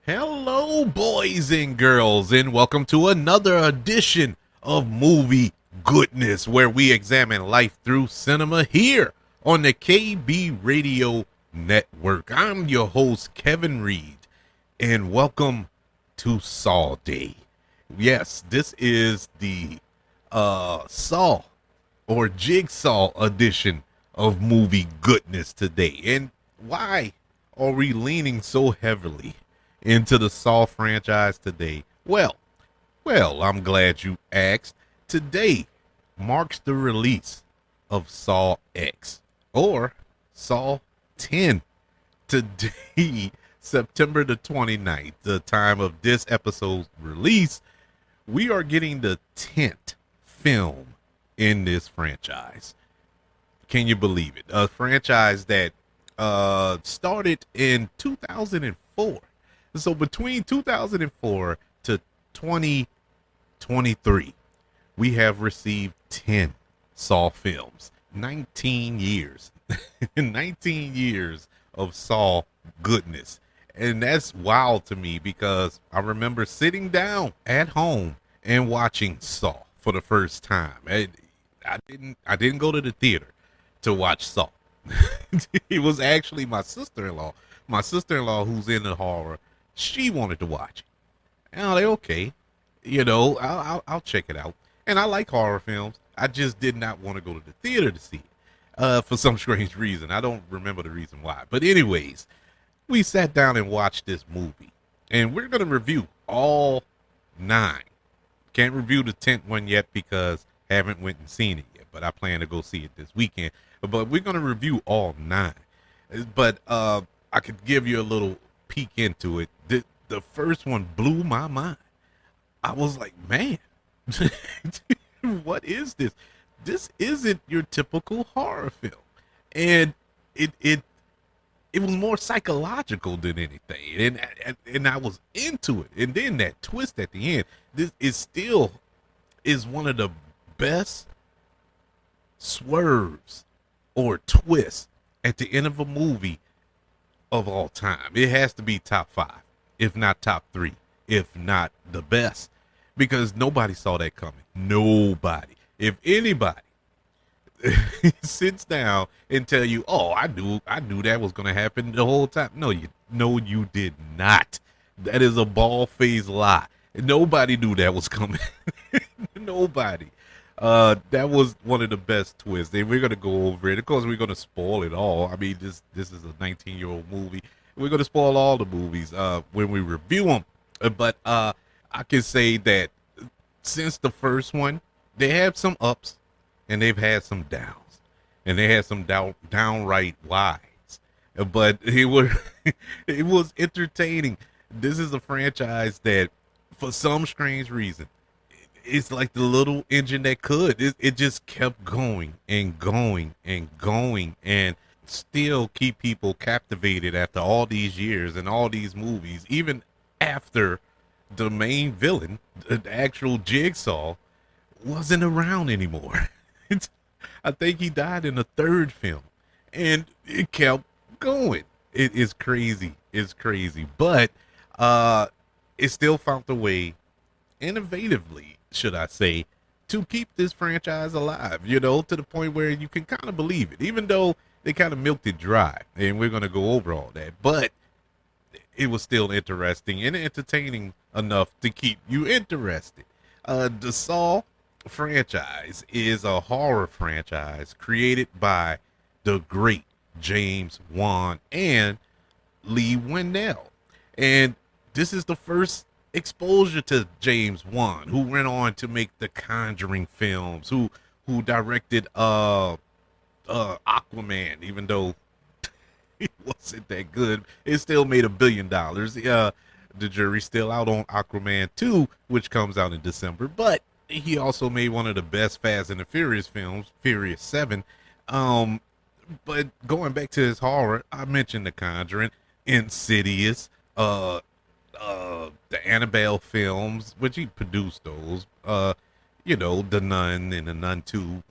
Hello, boys and girls, and welcome to another edition of Movie Goodness, where we examine life through cinema here on the KB Radio Network. I'm your host, Kevin Reed, and welcome to Saw Day. Yes, this is the Saw or Jigsaw edition of Movie Goodness today. And why are we leaning so heavily into the Saw franchise today? Well, I'm glad you asked. Today marks the release of Saw X or Saw 10. Today, September the 29th, the time of this episode's release, we are getting the 10th film in this franchise. Can you believe it? A franchise that started in 2004. So between 2004 to 2023, we have received 10 Saw films. 19 years. 19 years of Saw goodness. And that's wild to me because I remember sitting down at home and watching Saw for the first time. I didn't go to the theater to watch Saw. It was actually my sister-in-law. My sister-in-law, who's into horror, she wanted to watch it. And I was like, okay, I'll check it out. And I like horror films. I just did not want to go to the theater to see it for some strange reason. I don't remember the reason why. But anyways, we sat down and watched this movie. And we're going to review all 9. Can't review the 10th one yet because I haven't went and seen it yet. But I plan to go see it this weekend. But we're going to review all 9. But I could give you a little peek into it. The first one blew my mind. I was like, man, what is this? This isn't your typical horror film. And it was more psychological than anything. And I was into it. And then that twist at the end, this is still is one of the best swerves or twists at the end of a movie of all time. It has to be top 5, if not top 3, if not the best, because nobody saw that coming. Nobody. If anybody sits down and tell you, "Oh, I knew that was going to happen the whole time," no, you did not. That is a bald-faced lie. Nobody knew that was coming. Nobody. That was one of the best twists, and we're gonna go over it. Of course, we're gonna spoil it all. I mean, this is a 19-year-old movie. We're gonna spoil all the movies when we review them. But I can say that since the first one, they have some ups and they've had some downs, and they had some downright lies. But it was entertaining. This is a franchise that, for some strange reason, it's like the little engine that could. It just kept going and going and going and still keep people captivated after all these years and all these movies, even after the main villain, the actual Jigsaw, wasn't around anymore. I think he died in the 3rd film, and it kept going. It is crazy. It's crazy. But it still found a way, innovatively, should I say, to keep this franchise alive, to the point where you can kind of believe it, even though they kind of milked it dry. And we're going to go over all that. But it was still interesting and entertaining enough to keep you interested. The Saw franchise is a horror franchise created by the great James Wan and Lee Winnell. And this is the first exposure to James Wan, who went on to make the Conjuring films, who directed Aquaman, even though it wasn't that good. It still made $1 billion. The jury's still out on Aquaman 2, which comes out in December, but he also made one of the best Fast and the Furious films, Furious 7. But going back to his horror, I mentioned The Conjuring, Insidious, the Annabelle films, which he produced those, The Nun and The Nun 2.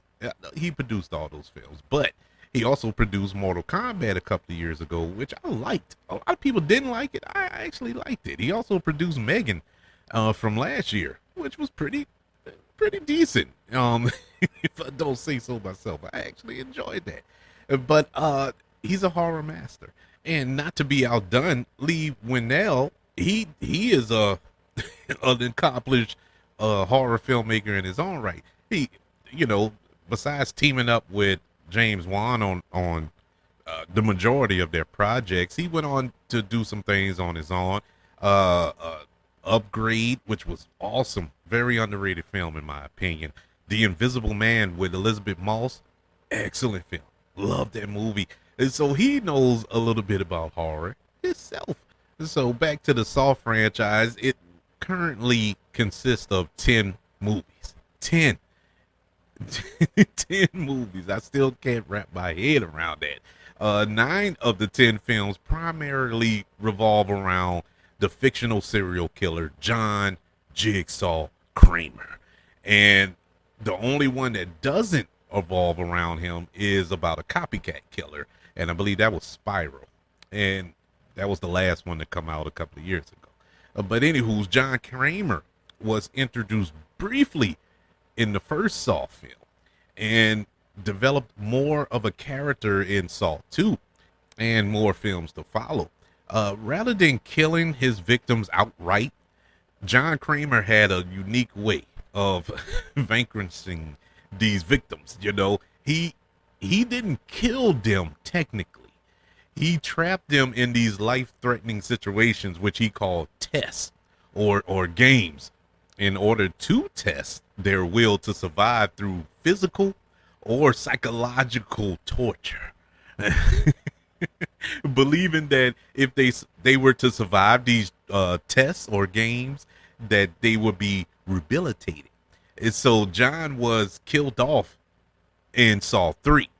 He produced all those films, but He also produced Mortal Kombat a couple of years ago, which I liked. A lot of people didn't like it. I actually liked it. He also produced Megan from last year, which was pretty decent. If I don't say so myself, I actually enjoyed that. But he's a horror master, and not to be outdone, Lee Winnell, he is an accomplished horror filmmaker in his own right. He, besides teaming up with James Wan on the majority of their projects, he went on to do some things on his own. Upgrade, which was awesome, very underrated film in my opinion. The Invisible Man with Elizabeth Moss, excellent film. Love that movie. And so he knows a little bit about horror himself. So back to the Saw franchise, it currently consists of 10 movies. 10. 10 movies. I still can't wrap my head around that. 9 of the 10 films primarily revolve around the fictional serial killer John Jigsaw Kramer. And the only one that doesn't evolve around him is about a copycat killer. And I believe that was Spiral. And that was the last one to come out a couple of years ago. But anywho, John Kramer was introduced briefly in the first Saw film and developed more of a character in Saw 2 and more films to follow. Rather than killing his victims outright, John Kramer had a unique way of vanquishing these victims. He didn't kill them technically. He trapped them in these life-threatening situations, which he called tests or games, in order to test their will to survive through physical or psychological torture. Believing that if they were to survive these tests or games, that they would be rehabilitated. And so John was killed off in Saw 3.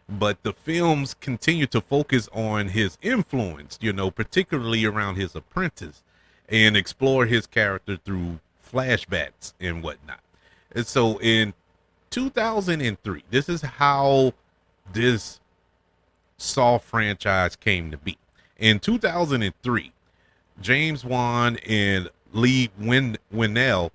But the films continue to focus on his influence, particularly around his apprentice, and explore his character through flashbacks and whatnot. And so in 2003, this is how this Saw franchise came to be. In 2003, James Wan and Lee Winnell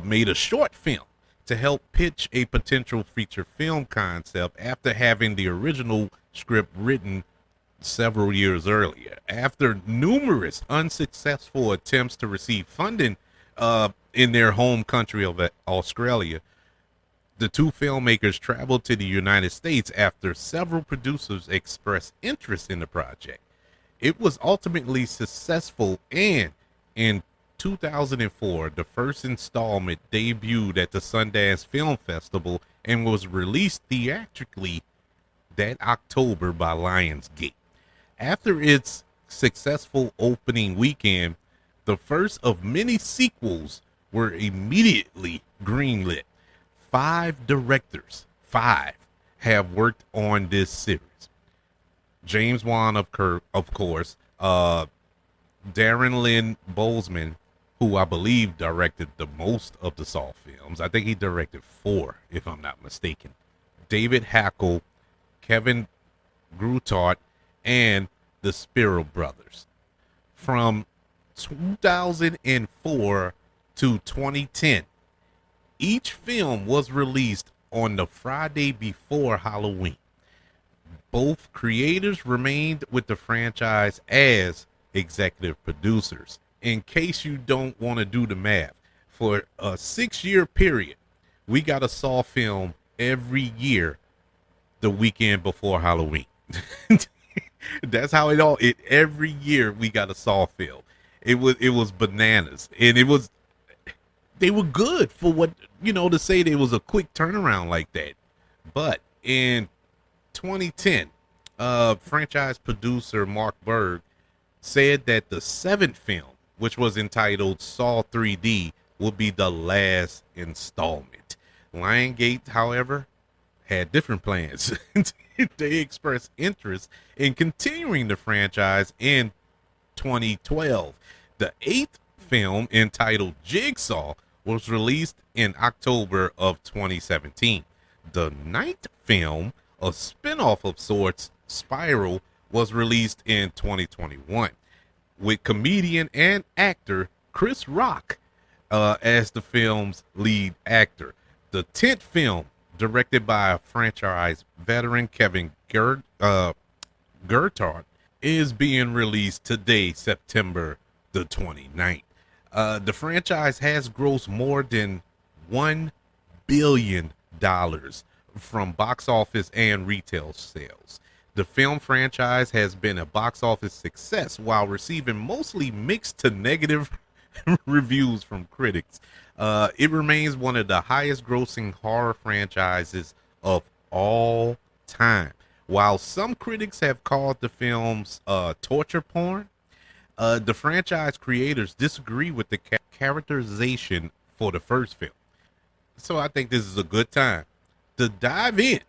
made a short film to help pitch a potential feature film concept after having the original script written several years earlier. After numerous unsuccessful attempts to receive funding in their home country of Australia, the two filmmakers traveled to the United States after several producers expressed interest in the project. It was ultimately successful, and in 2004, the first installment debuted at the Sundance Film Festival and was released theatrically that October by Lionsgate. After its successful opening weekend, the first of many sequels were immediately greenlit. 5 directors, have worked on this series. James Wan, of course, Darren Lynn Bousman, who I believe directed the most of the Saw films. I think he directed 4, if I'm not mistaken. David Hackle, Kevin Grutart, and the Spiro brothers. From 2004 to 2010, each film was released on the Friday before Halloween. Both creators remained with the franchise as executive producers. In case you don't want to do the math, for a 6-year period, we got a Saw film every year the weekend before Halloween. That's how every year we got a Saw film. It was bananas, and they were good for what, to say there was a quick turnaround like that. But in 2010, franchise producer Mark Berg said that the 7th film, which was entitled Saw 3D, would be the last installment. Lionsgate, however, had different plans. They expressed interest in continuing the franchise in 2012. The 8th film, entitled Jigsaw, was released in October of 2017. The 9th film A spinoff of sorts, Spiral, was released in 2021 with comedian and actor Chris Rock as the film's lead actor. The 10th film, directed by a franchise veteran Kevin Gertard, is being released today, September the 29th. The franchise has grossed more than $1 billion from box office and retail sales. The film franchise has been a box office success while receiving mostly mixed to negative reviews from critics. It remains one of the highest grossing horror franchises of all time. While some critics have called the films torture porn, the franchise creators disagree with the characterization for the first film. So I think this is a good time to dive in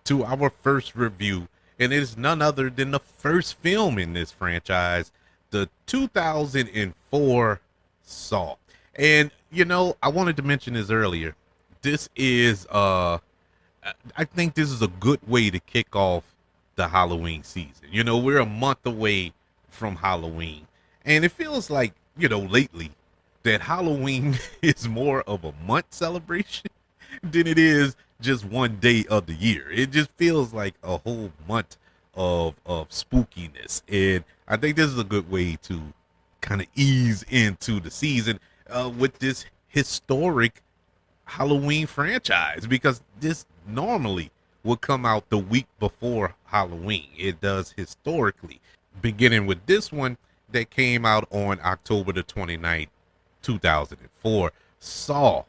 to our first review, and it is none other than the first film in this franchise, the 2004 Saw. And I wanted to mention this earlier. This is I think this is a good way to kick off the Halloween season. We're a month away from Halloween, and it feels like, lately that Halloween is more of a month celebration than it is just one day of the year. It just feels like a whole month of spookiness, and I think this is a good way to kind of ease into the season with this historic Halloween franchise, because this normally would come out the week before Halloween. It does historically, beginning with this one that came out on October the 29th, 2004. Saw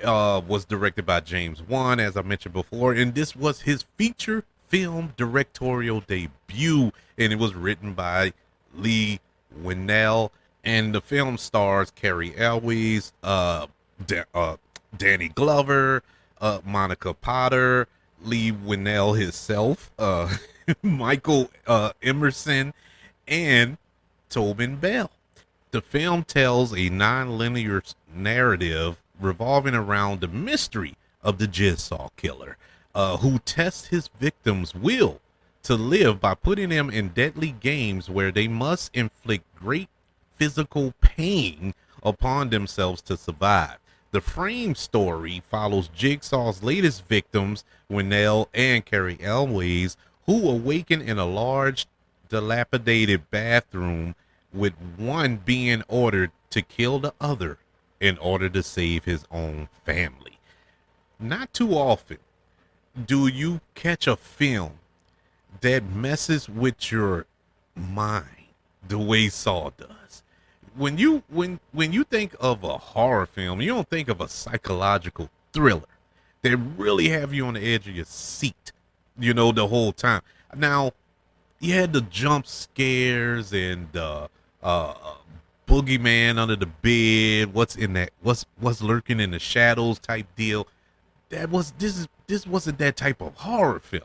was directed by James Wan, as I mentioned before, and this was his feature film directorial debut, and it was written by Lee Winnell, and the film stars Carrie Elwes, Danny Glover, Monica Potter, Lee Winnell himself, Michael Emerson, and Tobin Bell. The film tells a non-linear narrative revolving around the mystery of the Jigsaw killer, who tests his victims' will to live by putting them in deadly games where they must inflict great physical pain upon themselves to survive. The frame story follows Jigsaw's latest victims, Winnell and Carrie Elwes, who awaken in a large, dilapidated bathroom, with one being ordered to kill the other in order to save his own family. Not too often do you catch a film that messes with your mind the way Saw does. When you think of a horror film, you don't think of a psychological thriller that really have you on the edge of your seat, the whole time. Now, you had the jump scares and boogeyman under the bed, what's in that, what's lurking in the shadows type deal. This wasn't that type of horror film.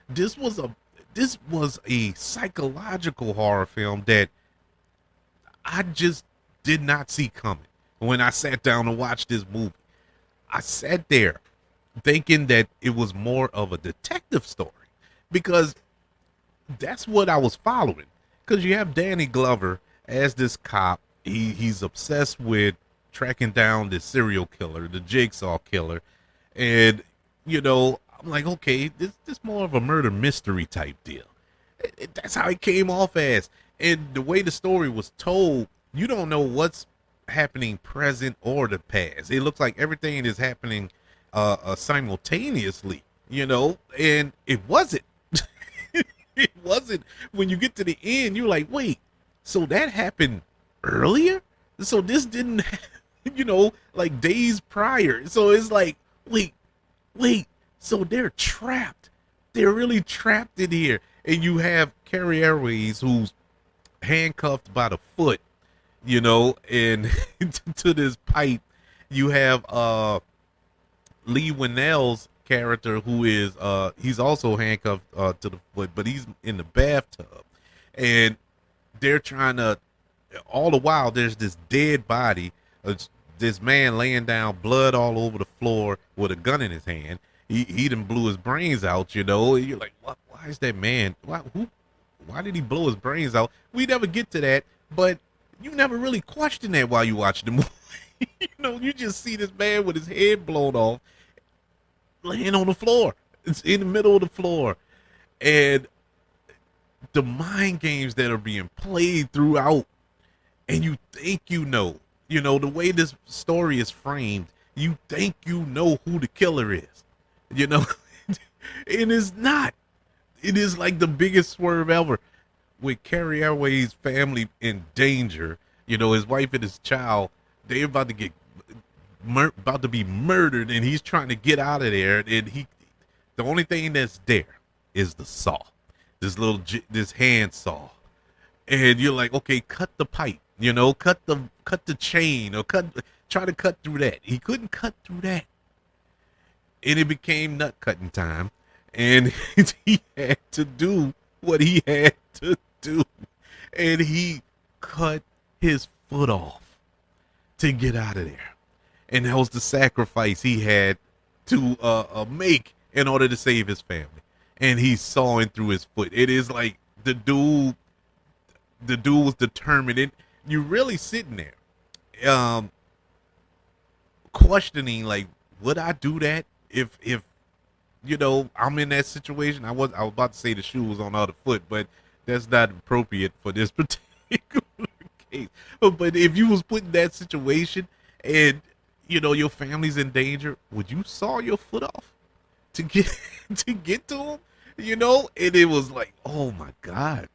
This was a psychological horror film that I just did not see coming. When I sat down to watch this movie, I sat there thinking that it was more of a detective story, because that's what I was following. Because you have Danny Glover as this cop. He's obsessed with tracking down this serial killer, the Jigsaw killer. And, I'm like, okay, this more of a murder mystery type deal. That's how it came off as. And the way the story was told, you don't know what's happening present or the past. It looks like everything is happening simultaneously, and it wasn't. It wasn't. When you get to the end, you're like, wait, so that happened earlier? So this didn't, like days prior. So it's like, wait, so they're trapped. They're really trapped in here. And you have Carrie Airways, who's handcuffed by the foot, and to this pipe. You have Lee Winnell's character, who is he's also handcuffed to the foot, but he's in the bathtub, and they're trying to, all the while there's this dead body, this man laying down, blood all over the floor with a gun in his hand, he done blew his brains out, you know. And you're like, what? Why is that man? Why did he blow his brains out? We never get to that, but you never really question that while you watch the movie. You know, you just see this man with his head blown off, laying on the floor. It's in the middle of the floor, and the mind games that are being played throughout, and you think you know the way this story is framed, you think you know who the killer is, you know. And it's not. It is like the biggest swerve ever, with Carrie Airways' family in danger. You know, his wife and his child, they're about to get about to be murdered, and he's trying to get out of there. And the only thing that's there is the saw, this hand saw. And you're like, okay, cut the pipe, you know, cut the chain, or try to cut through that. He couldn't cut through that, and it became nut cutting time, and he had to do what he had to do, and he cut his foot off to get out of there, and that was the sacrifice he had to make in order to save his family. And he's sawing through his foot. It is like the dude was determined. And you're really sitting there, questioning, like, would I do that if you know I'm in that situation? I was about to say the shoe was on the other foot, but that's not appropriate for this particular case. But if you was put in that situation, and you know your family's in danger, would you saw your foot off to get to him? You know, and it was like, oh my God.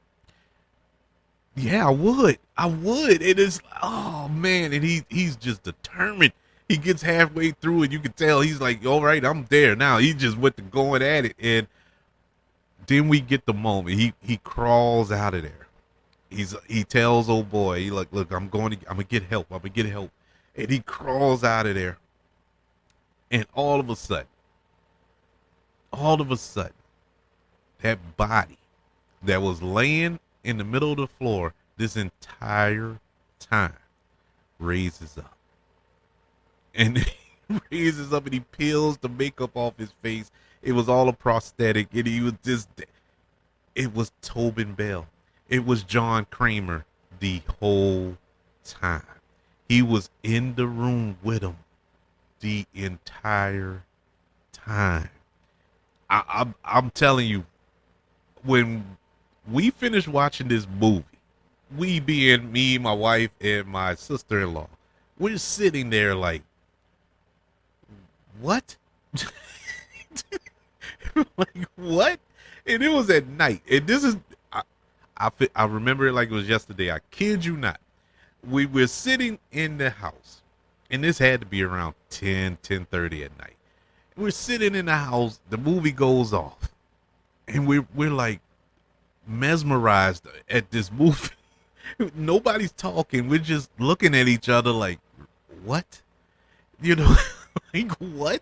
Yeah, I would. It is, oh man, and he's just determined. He gets halfway through, and you can tell he's like, all right, I'm there now. He just went to going at it, and then we get the moment. He crawls out of there. He tells old boy, he like, look, I'm gonna get help. And he crawls out of there, and all of a sudden, that body that was laying in the middle of the floor this entire time raises up. And he raises up, and he peels the makeup off his face. It was all a prosthetic, and it was Tobin Bell. It was John Kramer the whole time. He was in the room with him the entire time. I'm telling you, when we finished watching this movie, we being me, my wife, and my sister-in-law, we're sitting there like, what? Like, what? And it was at night. And this is, I remember it like it was yesterday. I kid you not. We were sitting in the house, and this had to be around 10:30 at night. We're sitting in the house, the movie goes off, and we're like mesmerized at this movie. Nobody's talking. We're just looking at each other like, what? You know, like, what?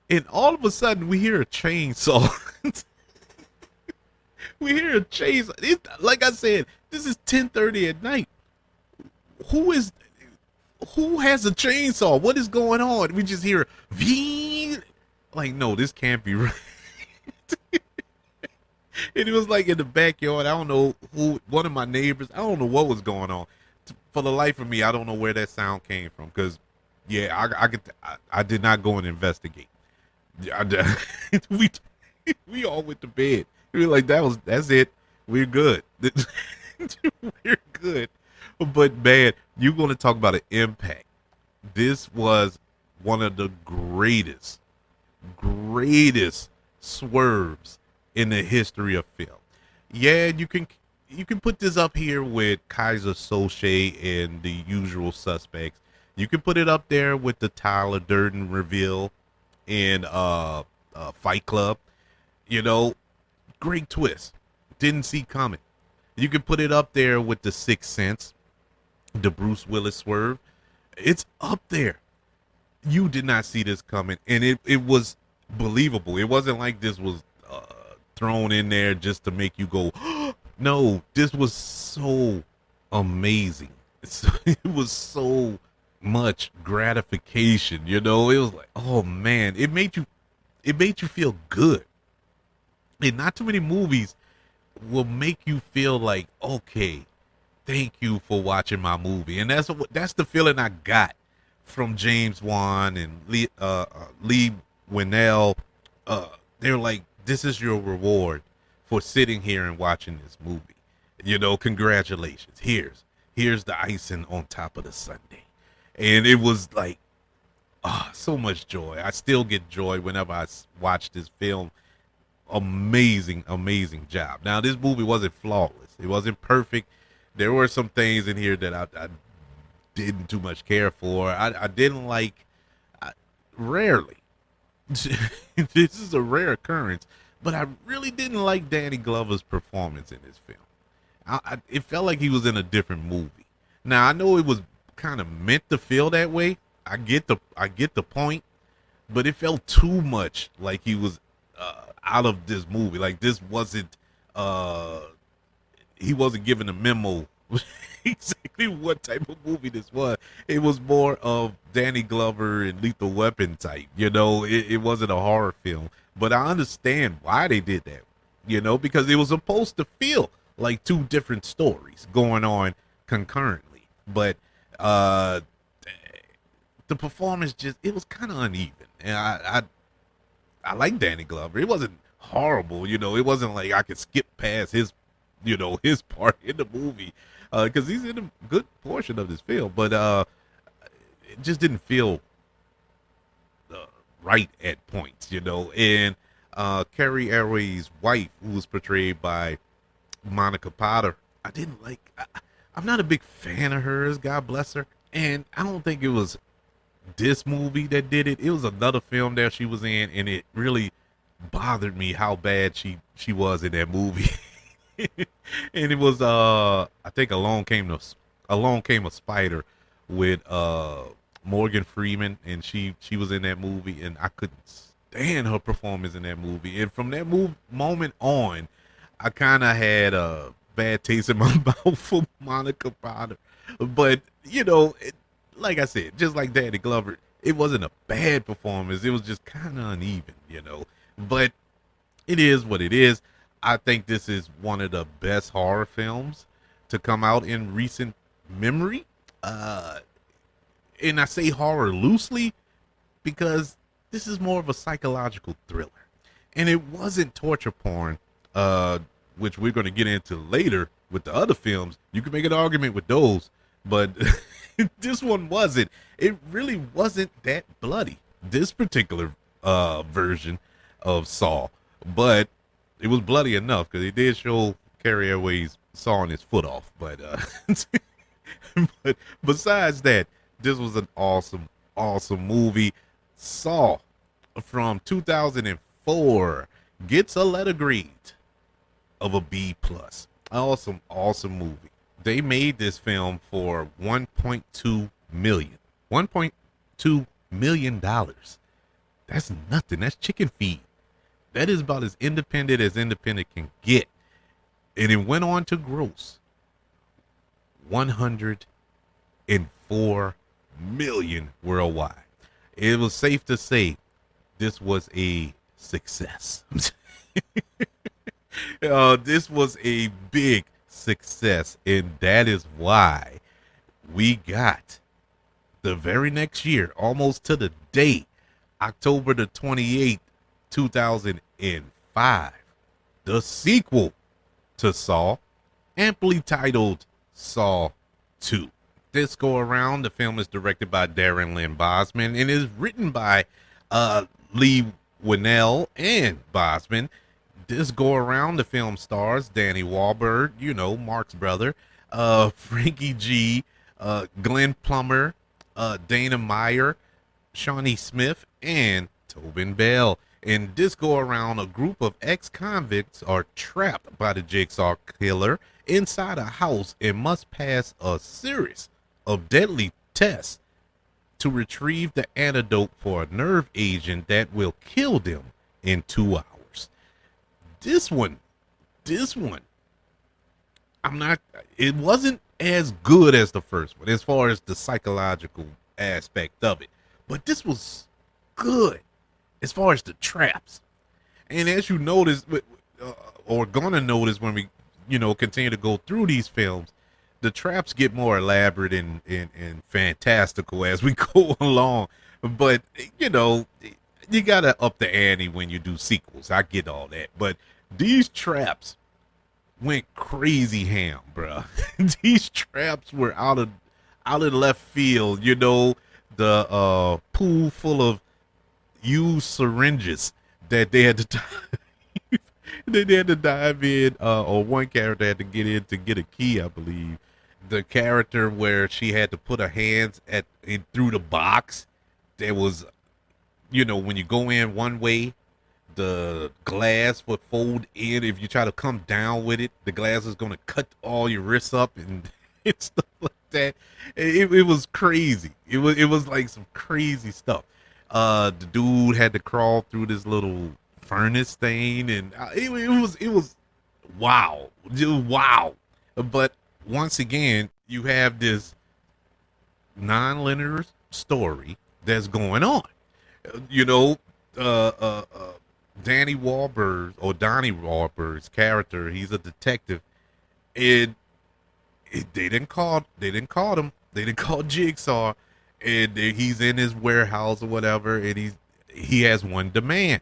And all of a sudden we hear a chainsaw. We hear a chainsaw. Like I said, this is 10:30 at night. Who has a chainsaw? What is going on? We just hear V. Like, no, this can't be right. And it was like in the backyard. I don't know who, one of my neighbors. I don't know what was going on. For the life of me, I don't know where that sound came from. Because, yeah, I did not go and investigate. We all went to bed. We were like, that's it. We're good. We're good. But man, you're going to talk about an impact. This was one of the greatest swerves in the history of film. Yeah, you can put this up here with Kaiser Soche and The Usual Suspects. You can put it up there with the Tyler Durden reveal in Fight Club. You know, great twist. Didn't see coming. You can put it up there with The Sixth Sense, the Bruce Willis swerve. It's up there. You did not see this coming, and it was believable. It wasn't like this was thrown in there just to make you go, no, this was so amazing. It was so much gratification, you know. It was like, oh man, it made you It made you feel good. And not too many movies will make you feel like, okay, thank you for watching my movie. And that's the feeling I got from James Wan and Lee Winnell. They're like, this is your reward for sitting here and watching this movie. Congratulations. Here's the icing on top of the sundae. And it was like, so much joy. I still get joy whenever I watch this film. Amazing, amazing job. Now, this movie wasn't flawless. It wasn't perfect. There were some things in here that I didn't too much care for. I didn't like, rarely. This is a rare occurrence, but I really didn't like Danny Glover's performance in this film. It felt like he was in a different movie. Now, I know it was kind of meant to feel that way. I get the point, but it felt too much like he was out of this movie. Like this wasn't he wasn't given a memo exactly what type of movie this was. It was more of Danny Glover and Lethal Weapon type. It wasn't a horror film, but I understand why they did that. Because it was supposed to feel like two different stories going on concurrently, but the performance it was kind of uneven, and I like Danny Glover. It wasn't horrible, it wasn't like I could skip past his his part in the movie, because he's in a good portion of this film, but it just didn't feel right at points, and Carrie Elway's wife, who was portrayed by Monica Potter, I didn't like. I'm not a big fan of hers, God bless her, and I don't think it was this movie that did it. It was another film that she was in, and it really bothered me how bad she was in that movie. And it was I think Along Came a Spider with Morgan Freeman, and she was in that movie, and I couldn't stand her performance in that movie. And from that moment on, I kind of had a bad taste in my mouth for Monica Potter. But like I said, just like Danny Glover, it wasn't a bad performance. It was just kind of uneven, But it is what it is. I think this is one of the best horror films to come out in recent memory. And I say horror loosely because this is more of a psychological thriller. And it wasn't torture porn, which we're going to get into later with the other films. You can make an argument with those, but this one wasn't. It really wasn't that bloody, this particular version of Saw, but it was bloody enough because it did show Carrie Elway's sawing his foot off. But but besides that, this was an awesome, awesome movie. Saw from 2004 gets a letter grade of a B plus. Awesome, awesome movie. They made this film for $1.2 million. $1.2 million. That's nothing. That's chicken feed. That is about as independent can get. And it went on to gross $104 million worldwide. It was safe to say this was a success. This was a big success, and that is why we got the very next year, almost to the day, October the 28th, 2005, the sequel to Saw, amply titled Saw 2. This go around, the film is directed by Darren Lynn Bousman and is written by Lee Winnell and Bousman. This go around, the film stars Danny Wahlberg, Mark's brother, Frankie G, Glenn Plummer, Dana Meyer, Shawnee Smith, and Tobin Bell. In this go around, a group of ex-convicts are trapped by the Jigsaw killer inside a house and must pass a series of deadly tests to retrieve the antidote for a nerve agent that will kill them in 2 hours. This one, it wasn't as good as the first one as far as the psychological aspect of it, but this was good. as far as the traps. And as you notice, or gonna notice when we, continue to go through these films, the traps get more elaborate and fantastical as we go along. But you gotta up the ante when you do sequels. I get all that, but these traps went crazy ham, bruh. These traps were out of left field. The pool full of used syringes that they had to they had to dive in, or one character had to get in to get a key, I believe. The character where she had to put her hands in through the box, there was, when you go in one way, the glass would fold in. If you try to come down with it, the glass is going to cut all your wrists up and, and stuff like that. It was crazy. It was like some crazy stuff. The dude had to crawl through this little furnace thing, and it was wow, just wow. But once again, you have this non-linear story that's going on. You know, uh, uh, uh, Danny Wahlberg or Donnie Wahlberg's character, he's a detective, and they didn't call Jigsaw, and he's in his warehouse or whatever, and he has one demand.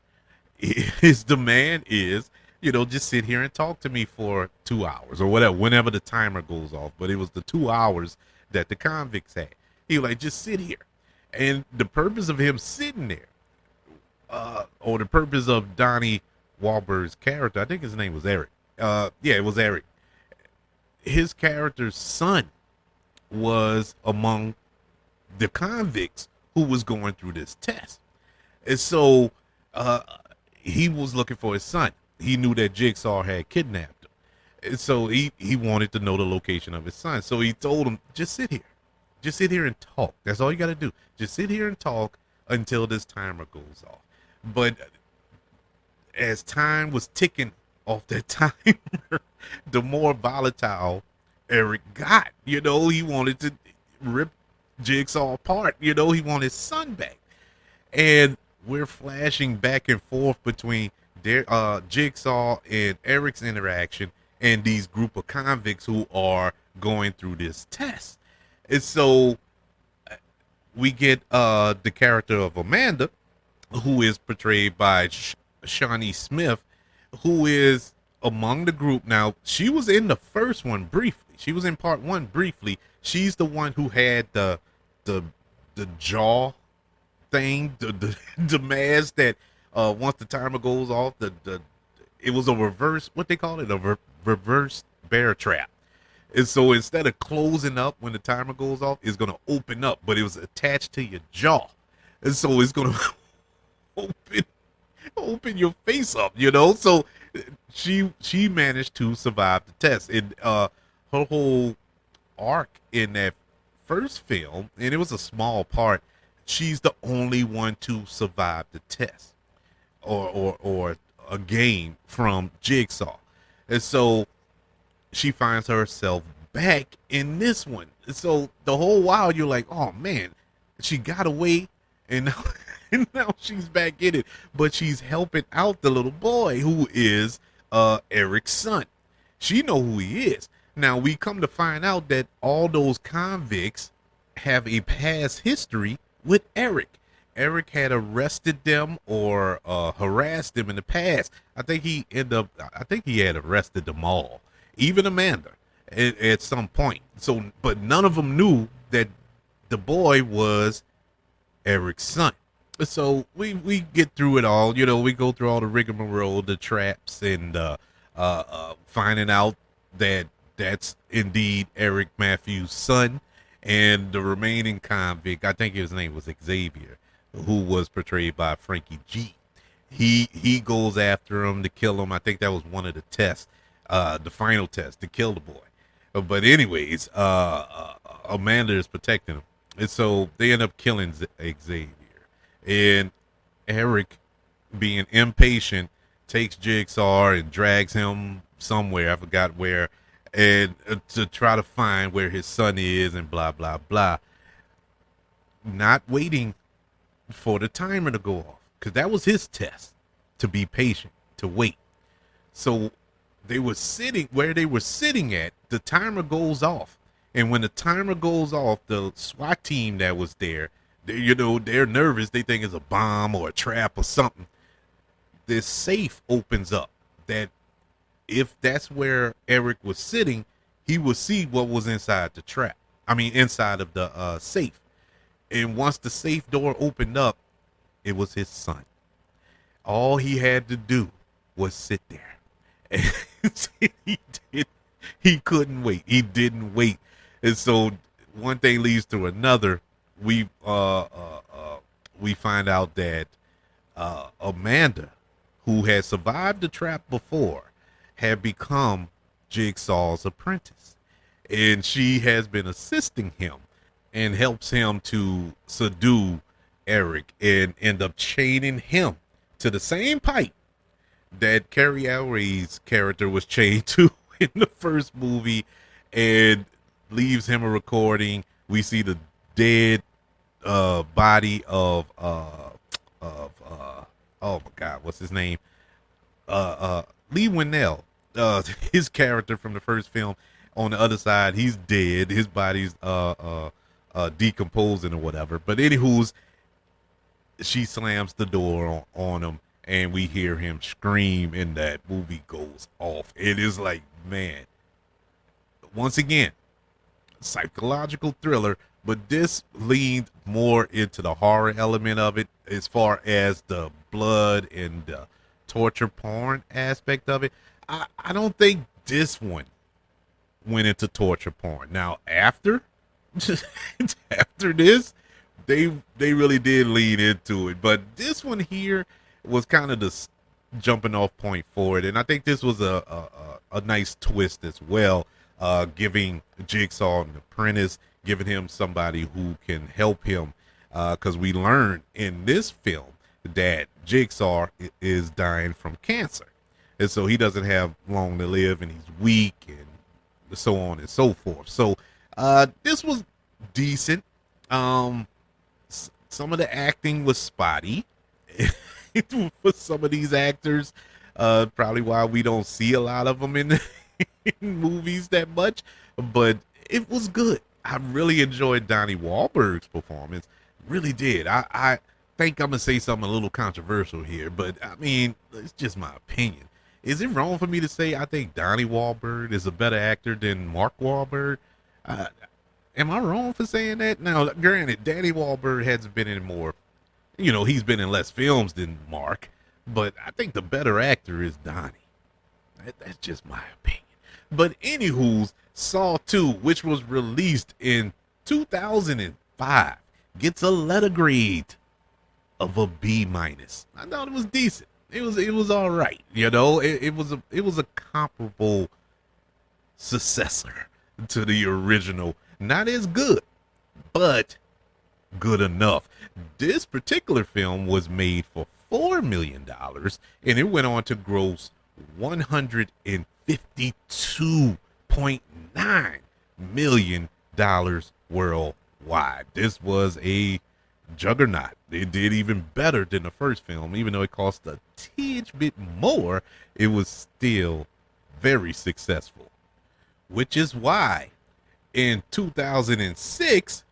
His demand is, just sit here and talk to me for 2 hours or whatever, whenever the timer goes off. But it was the 2 hours that the convicts had. He was like, just sit here. And the purpose of him sitting there, or the purpose of Donnie Wahlberg's character, I think his name was Eric. Yeah, it was Eric. His character's son was among the convicts who was going through this test. And so he was looking for his son. He knew that Jigsaw had kidnapped him. And so he wanted to know the location of his son. So he told him, just sit here. Just sit here and talk. That's all you got to do. Just sit here and talk until this timer goes off. But as time was ticking off that timer, the more volatile Eric got. He wanted to rip Jigsaw apart. He wanted his son back. And we're flashing back and forth between their Jigsaw and Eric's interaction and these group of convicts who are going through this test. And so we get the character of Amanda, who is portrayed by Shawnee Smith, who is among the group. Now, she was in the first one briefly. She was in part one briefly. She's the one who had the jaw thing, the mask that once the timer goes off, it was a reverse, what they call it, a reverse bear trap. And so instead of closing up when the timer goes off, it's gonna open up, but it was attached to your jaw, and so it's gonna open your face up. So she managed to survive the test, and her whole arc in that first film, and it was a small part, she's the only one to survive the test or a game from Jigsaw. And so she finds herself back in this one. And so the whole while you're like, oh man, she got away, and now, and now she's back in it. But she's helping out the little boy who is Eric's son. She know who he is. Now we come to find out that all those convicts have a past history with Eric. Eric had arrested them or harassed them in the past. I think he had arrested them all, even Amanda, at some point. So, but none of them knew that the boy was Eric's son. So we get through it all. We go through all the rigmarole, the traps, and finding out that that's indeed Eric Matthews' son. And the remaining convict, I think his name was Xavier, who was portrayed by Frankie G. He goes after him to kill him. I think that was one of the tests, the final test, to kill the boy. But anyways, Amanda is protecting him. And so they end up killing Xavier. And Eric, being impatient, takes Jigsaw and drags him somewhere, I forgot where, and to try to find where his son is and blah, blah, blah. Not waiting for the timer to go off. because that was his test, to be patient, to wait. So where they were sitting at, the timer goes off. And when the timer goes off, the SWAT team that was there, they're nervous. They think it's a bomb or a trap or something. This safe opens up. That if that's where Eric was sitting, he would see what was inside the trap. I mean, inside of the safe. And once the safe door opened up, it was his son. All he had to do was sit there. And he couldn't wait. He didn't wait. And so one thing leads to another. We find out that Amanda, who had survived the trap before, had become Jigsaw's apprentice. And she has been assisting him and helps him to subdue Eric and end up chaining him to the same pipe that Carrie Elway's character was chained to in the first movie, and leaves him a recording. We see the dead body of oh my God, what's his name? Lee Winnell, his character from the first film. On the other side, he's dead. His body's decomposing or whatever. But anywho's, she slams the door on him, and we hear him scream, and that movie goes off. It is like, man, once again, psychological thriller, but this leaned more into the horror element of it, as far as the blood and the torture porn aspect of it. I don't think this one went into torture porn. Now, after this, they really did lean into it, but this one here was kind of the jumping off point for it, and I think this was a nice twist as well, giving Jigsaw an apprentice, giving him somebody who can help him, because we learned in this film that Jigsaw is dying from cancer, and so he doesn't have long to live, and he's weak, and so on and so forth. So this was decent. Some of the acting was spotty for some of these actors, probably why we don't see a lot of them in movies that much, but it was good. I really enjoyed Donnie Wahlberg's performance, really did. I think I'm gonna say something a little controversial here, but I mean, it's just my opinion. Is it wrong for me to say I think Donnie Wahlberg is a better actor than Mark Wahlberg? Am I wrong for saying that? Now, granted, Donnie Wahlberg hasn't been in more, he's been in less films than Mark, but I think the better actor is Donnie. That's just my opinion. But anywho's, Saw 2, which was released in 2005, gets a letter grade of a B-. I thought it was decent. It was all right, It was a comparable successor to the original. Not as good, but good enough. This particular film was made for $4 million, and it went on to gross $152.9 million worldwide. This was a juggernaut. It did even better than the first film, even though it cost a tinge bit more. It was still very successful, which is why in 2006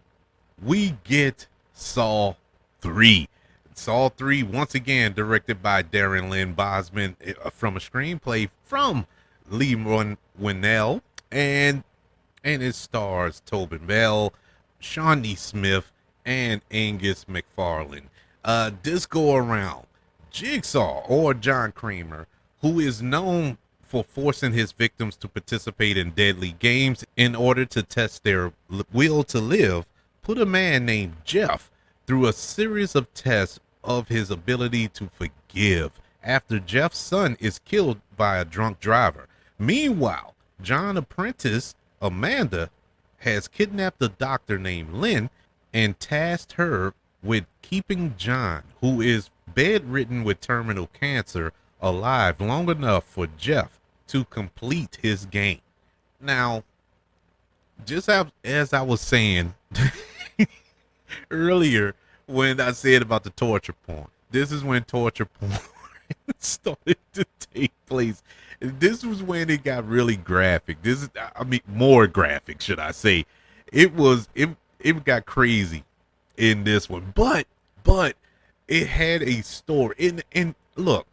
we get Saw 3. Saw 3, once again directed by Darren Lynn Bosman, from a screenplay from Lee Winnell, and it stars Tobin Bell, Shawnee Smith, and Angus McFarlane. This go around, Jigsaw, or John Kramer, who is known for forcing his victims to participate in deadly games in order to test their will to live, put a man named Jeff through a series of tests of his ability to forgive after Jeff's son is killed by a drunk driver. Meanwhile, John's apprentice, Amanda, has kidnapped a doctor named Lynn and tasked her with keeping John, who is bedridden with terminal cancer, alive long enough for Jeff to complete his game. Now, just as I was saying earlier when I said about the torture porn, This is when torture porn started to take place. This was when it got really graphic. This is, I mean, more graphic, should I say? It got crazy in this one, but it had a story. And look,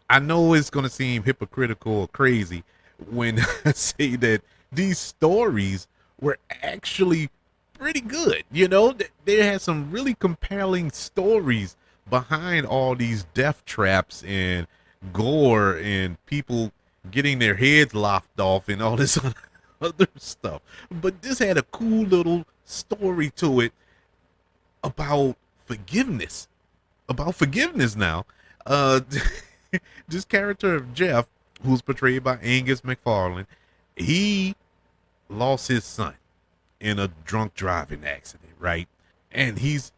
I know it's gonna seem hypocritical or crazy when I say that these stories were actually pretty good. You know, they had some really compelling stories behind all these death traps and gore and people getting their heads lopped off and all this other stuff. But this had a cool little story to it about forgiveness. About forgiveness now. Uh this character of Jeff, who's portrayed by Angus McFarlane, he lost his son in a drunk driving accident, right? And he's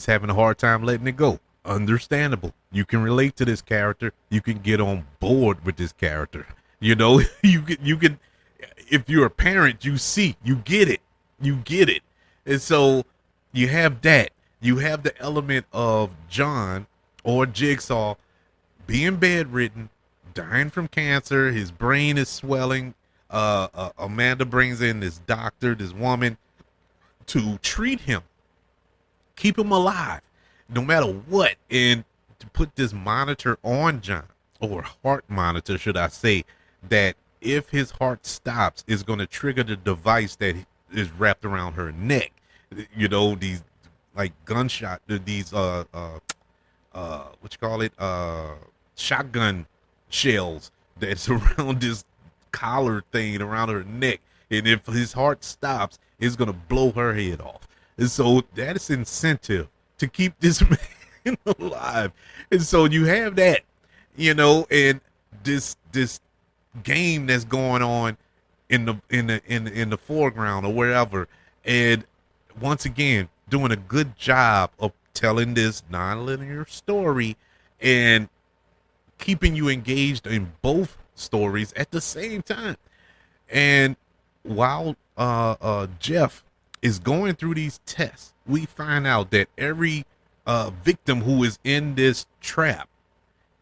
having a hard time letting it go. Understandable. You can relate to this character. You can get on board with this character. You know, you can if you're a parent, you get it. You get it. And so you have that. You have the element of John or Jigsaw being bedridden, dying from cancer. His brain is swelling. Amanda brings in this doctor, this woman, to treat him, keep him alive, no matter what, and to put this monitor on John, or heart monitor, should I say, that if his heart stops, is going to trigger the device that is wrapped around her neck. You know, these like gunshot, these what you call it, shotgun shells that's around this collar thing around her neck, and if his heart stops, it's gonna blow her head off. And so that is incentive to keep this man alive. And so you have that, you know, and this game that's going on in the foreground or wherever, and once again doing a good job of telling this non-linear story and keeping you engaged in both stories at the same time. And while Jeff is going through these tests, we find out that every victim who is in this trap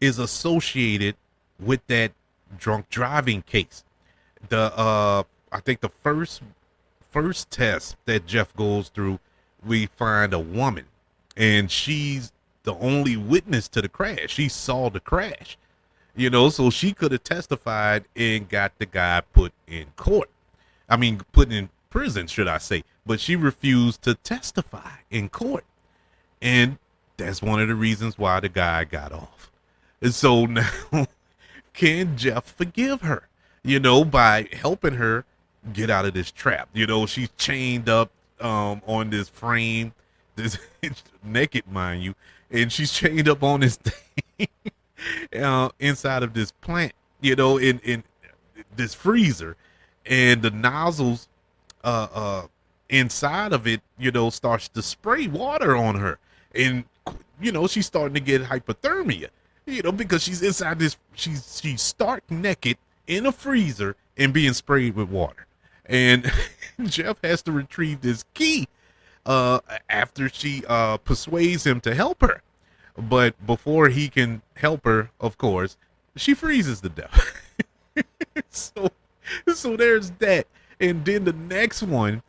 is associated with that drunk driving case. The I think the first test that Jeff goes through, we find a woman, and she's the only witness to the crash. She saw the crash, you know, so she could have testified and got the guy put in court. I mean, put in prison, should I say? But she refused to testify in court, and that's one of the reasons why the guy got off. And so now, can Jeff forgive her? You know, by helping her get out of this trap. You know, she's chained up on this frame, this naked, mind you, and she's chained up on this thing inside of this plant, you know, in this freezer, and the nozzles inside of it, you know, starts to spray water on her, and you know, she's starting to get hypothermia, you know, because she's inside this, she's stark naked in a freezer and being sprayed with water. And Jeff has to retrieve this key after she persuades him to help her. But before he can help her, of course, she freezes to death. So there's that. And then the next one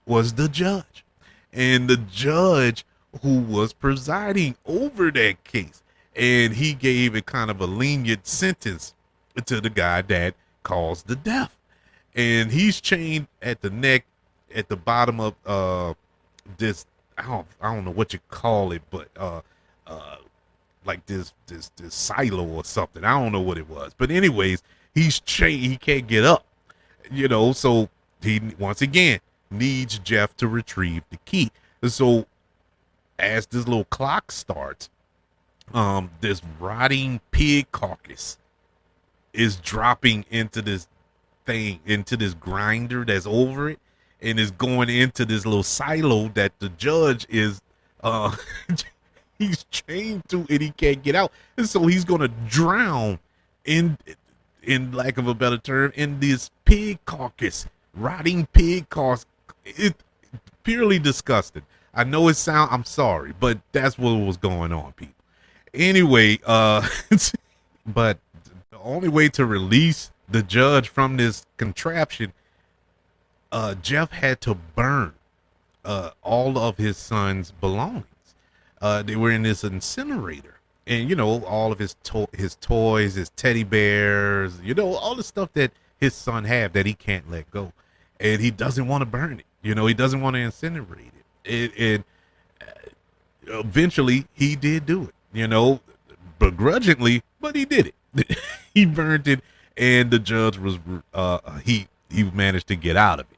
was the judge. And the judge who was presiding over that case. And he gave a kind of a lenient sentence to the guy that caused the death. And he's chained at the neck, at the bottom of this, I don't know what you call it, but like this silo or something. I don't know what it was. But anyways, he's chained, he can't get up. You know, so he once again needs Jeff to retrieve the key. And so as this little clock starts, this rotting pig carcass is dropping into this thing, into this grinder that's over it, and is going into this little silo that the judge is he's chained to, and he can't get out. And so he's gonna drown in lack of a better term, in this pig carcass, rotting pig carcass. It purely disgusting. I know it sound. I'm sorry, but that's what was going on, people. Anyway, but the only way to release the judge from this contraption, Jeff had to burn all of his son's belongings. They were in this incinerator, and all of his toys, his teddy bears, all the stuff that his son had that he can't let go, and he doesn't want to burn it. He doesn't want to incinerate it. And eventually, he did do it. Begrudgingly, but he did it. He burned it, and the judge was he managed to get out of it.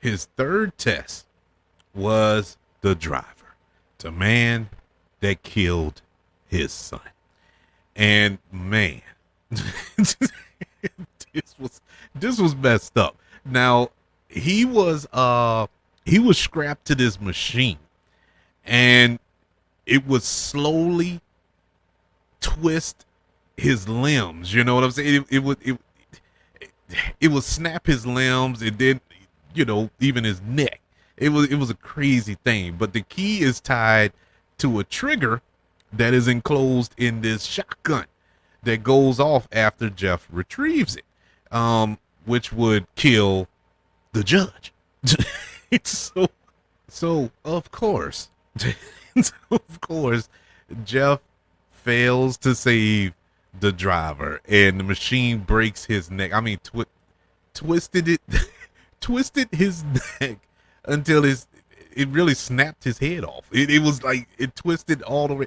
His third test was the driver, the man that killed his son. And man, this was messed up. Now, he was strapped to this machine, and it would slowly twist his limbs. You know what I'm saying? It would snap his limbs, and then even his neck. It was a crazy thing. But the key is tied to a trigger that is enclosed in this shotgun that goes off after Jeff retrieves it, which would kill the judge. so of course, Jeff fails to save the driver, and the machine breaks his neck. I mean, twisted his neck until it really snapped his head off. It was like it twisted all the way.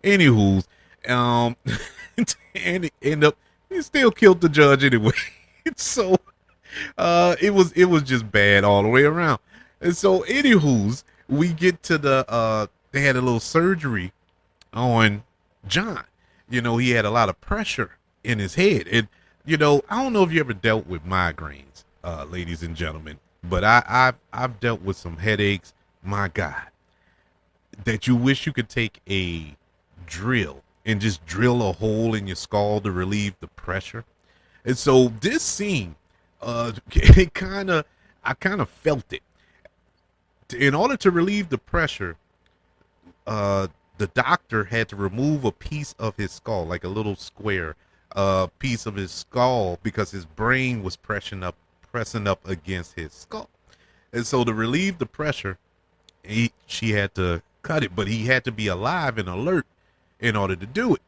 Anywho's, and it ended up he still killed the judge anyway. So it was just bad all the way around. And so anywho's, we get to they had a little surgery on John. He had a lot of pressure in his head. And I don't know if you ever dealt with migraines, ladies and gentlemen, but I've dealt with some headaches, my God, that you wish you could take a drill and just drill a hole in your skull to relieve the pressure. And so this scene, I kind of felt it. In order to relieve the pressure, the doctor had to remove a piece of his skull, like a little square piece of his skull, because his brain was pressing up against his skull. And so to relieve the pressure, she had to cut it, but he had to be alive and alert in order to do it.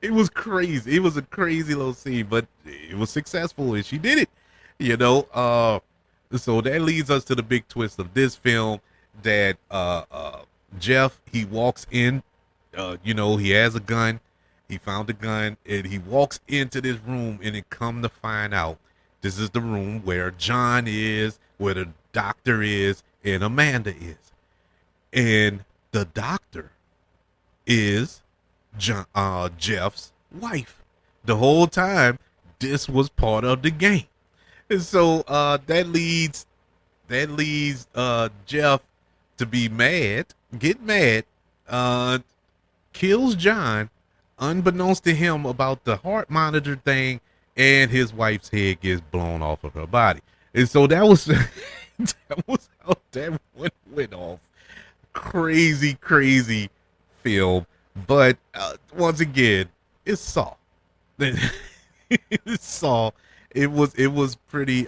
It was crazy. It was a crazy little scene, but it was successful, and she did it. So that leads us to the big twist of this film, that Jeff, he walks in, he has a gun. He found a gun, and he walks into this room, and it come to find out this is the room where John is, where the doctor is, and Amanda is. And the doctor is Jeff's wife. The whole time, this was part of the game. And so that leads Jeff to be mad, get mad, kills John, unbeknownst to him, about the heart monitor thing, and his wife's head gets blown off of her body. And so that was how that went off. Crazy film. But once again, it's Saw. It's Saw. It was pretty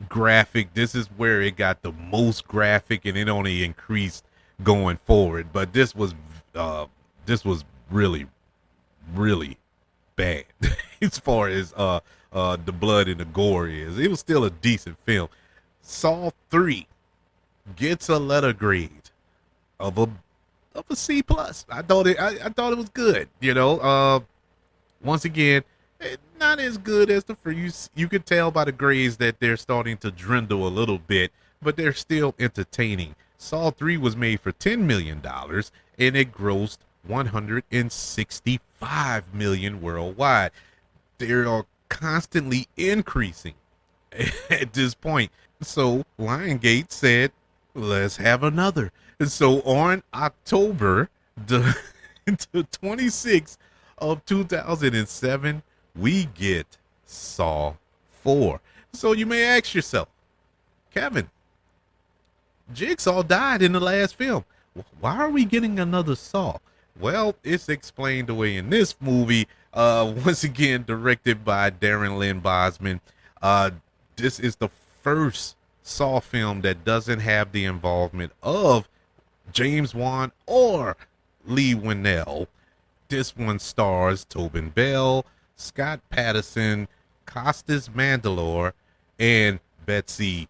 graphic. This is where it got the most graphic, and it only increased going forward. But this was really bad as far as the blood and the gore is. It was still a decent film. Saw 3 gets a letter grade of a C plus. I thought it was good. Once again, not as good as the first. You could tell by the grades that they're starting to dwindle a little bit, but they're still entertaining. Saw 3 was made for $10 million, and it grossed $165 million worldwide. They are constantly increasing at this point. So Lionsgate said, let's have another. And so on October the 26th of 2007, we get Saw 4. So you may ask yourself, Kevin, Jigsaw died in the last film. Why are we getting another Saw? Well, it's explained away in this movie. Once again, directed by Darren Lynn Bosman. Uh, this is the first Saw film that doesn't have the involvement of James Wan or Lee Winnell. This one stars Tobin Bell, Scott Patterson, Costas Mandylor, and Betsy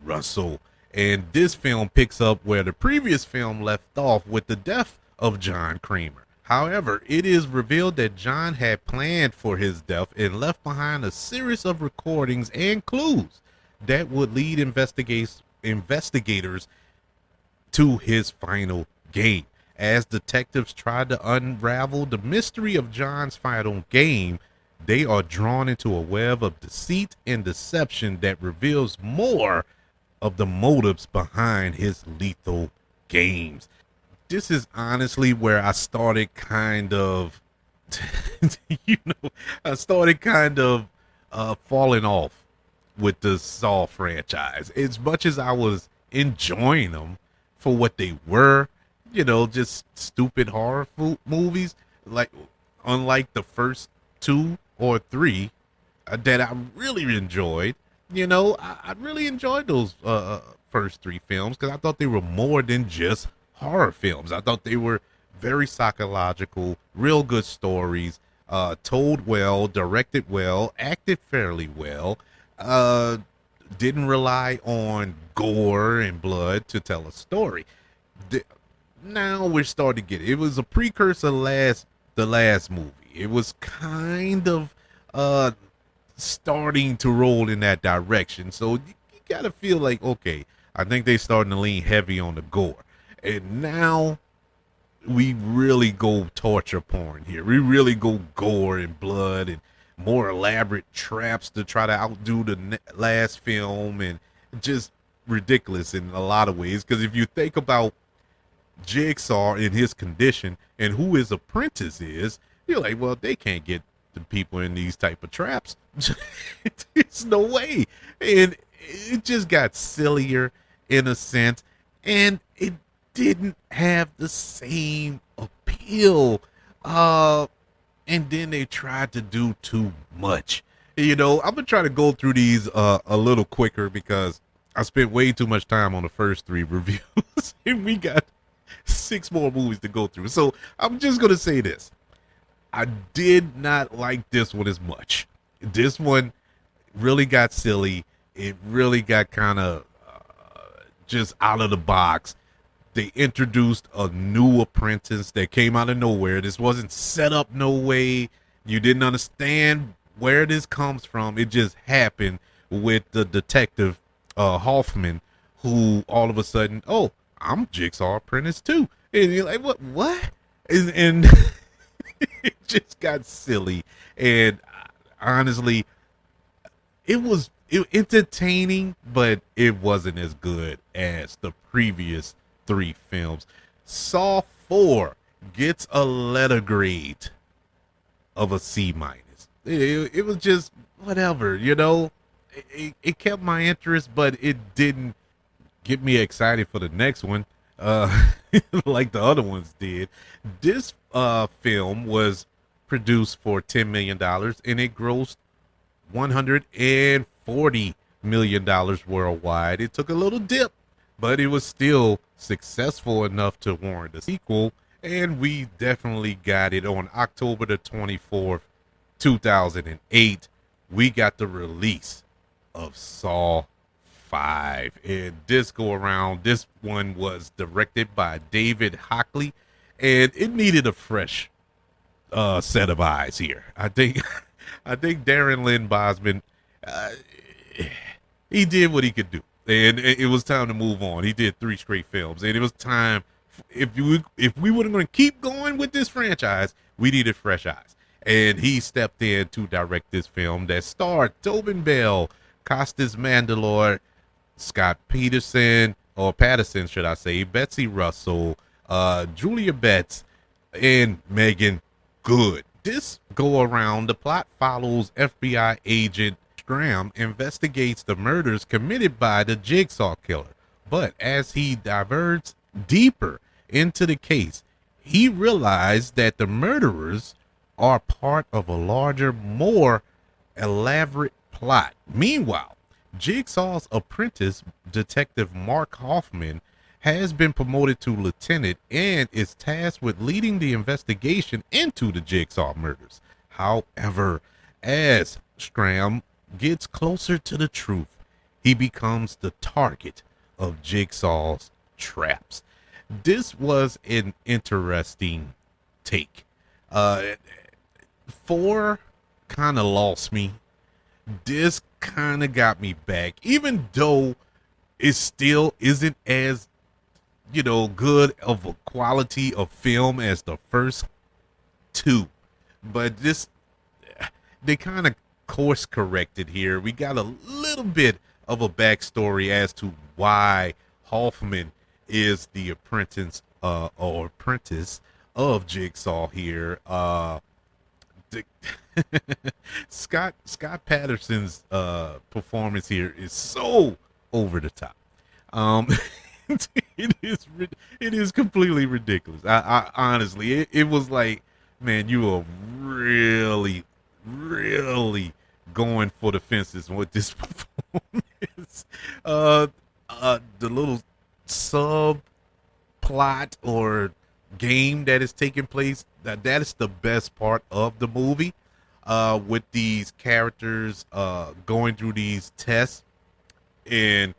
Russell. And this film picks up where the previous film left off with the death of John Kramer. However, it is revealed that John had planned for his death and left behind a series of recordings and clues that would lead investigators to his final game. As detectives try to unravel the mystery of John's final game, they are drawn into a web of deceit and deception that reveals more of the motives behind his lethal games. This is honestly where I started kind of, falling off with the Saw franchise. As much as I was enjoying them for what they were, just stupid horror movies, like unlike the first two or three that I really enjoyed. I really enjoyed those first three films because I thought they were more than just horror films. I thought they were very psychological, real good stories, told well, directed well, acted fairly well, didn't rely on gore and blood to tell a story. Now we're starting to get it. It was a precursor the last movie. It was kind of starting to roll in that direction. So you gotta feel like, okay, I think they're starting to lean heavy on the gore. And now we really go torture porn here. We really go gore and blood and more elaborate traps to try to outdo the last film, and just ridiculous in a lot of ways. Because if you think about Jigsaw in his condition and who his apprentice is, you're like, well, they can't get the people in these type of traps. There's no way. And it just got sillier in a sense, and it didn't have the same appeal. And then they tried to do too much. I'm gonna try to go through these a little quicker because I spent way too much time on the first three reviews and we got 6 more movies to go through. So I'm just gonna say this. I did not like this one as much. This one really got silly. It really got kind of just out of the box. They introduced a new apprentice that came out of nowhere. This wasn't set up no way. You didn't understand where this comes from. It just happened with the detective Hoffman, who all of a sudden, oh, I'm Jigsaw apprentice too. And you're like, what? And it just got silly. And honestly, it was entertaining, but it wasn't as good as the previous 3 films. Saw 4 gets a letter grade of a C minus. It was just whatever, it kept my interest, but it didn't get me excited for the next one, like the other ones did. This film was produced for $10 million and it grossed $140 million worldwide. It took a little dip, but it was still successful enough to warrant a sequel, and we definitely got it on October the 24th, 2008. We got the release of Saw 5, and this go around, this one was directed by David Hockley, and it needed a fresh set of eyes here. I think Darren Lynn Bosman, he did what he could do, and it was time to move on. He did 3 straight films, and it was time. If we were going to keep going with this franchise, we needed fresh eyes, and he stepped in to direct this film that starred Tobin Bell, Costas Mandylor, Scott Patterson, should I say, Betsy Russell, Julia Betts, and Megan Good. This go around, the plot follows FBI agent Graham investigates the murders committed by the Jigsaw killer, But as he diverts deeper into the case, he realized that the murderers are part of a larger, more elaborate plot. Meanwhile, Jigsaw's apprentice, Detective Mark Hoffman, has been promoted to lieutenant and is tasked with leading the investigation into the Jigsaw murders. However, as Scram gets closer to the truth, he becomes the target of Jigsaw's traps. This was an interesting take. Uh, 4 kind of lost me. This kind of got me back, even though it still isn't as, good of a quality of film as the first 2. But they kind of course corrected here. We got a little bit of a backstory as to why Hoffman is the apprentice of Jigsaw here. The, Scott Patterson's performance here is so over the top. It is completely ridiculous. I honestly, it was like, man, you are really going for the fences with this performance. The little sub plot or game that is taking place, that is the best part of the movie, with these characters going through these tests and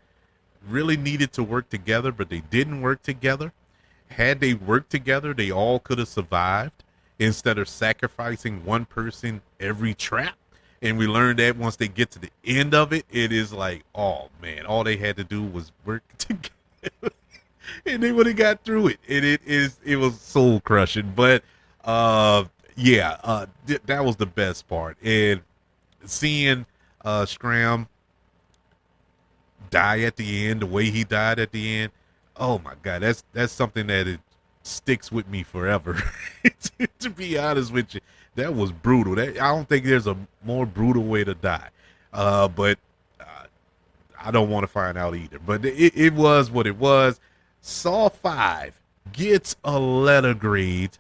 really needed to work together, but they didn't work together. Had they worked together, they all could have survived instead of sacrificing one person every trap. And we learned that once they get to the end of it, it is like, oh man, all they had to do was work together and they would have got through it. And it was soul crushing. But that was the best part. And seeing Scram die at the end, the way he died at the end, oh my God, that's something that it sticks with me forever. To be honest with you, that was brutal. I don't think there's a more brutal way to die. But I don't want to find out either. But it was what it was. Saw 5 gets a letter grade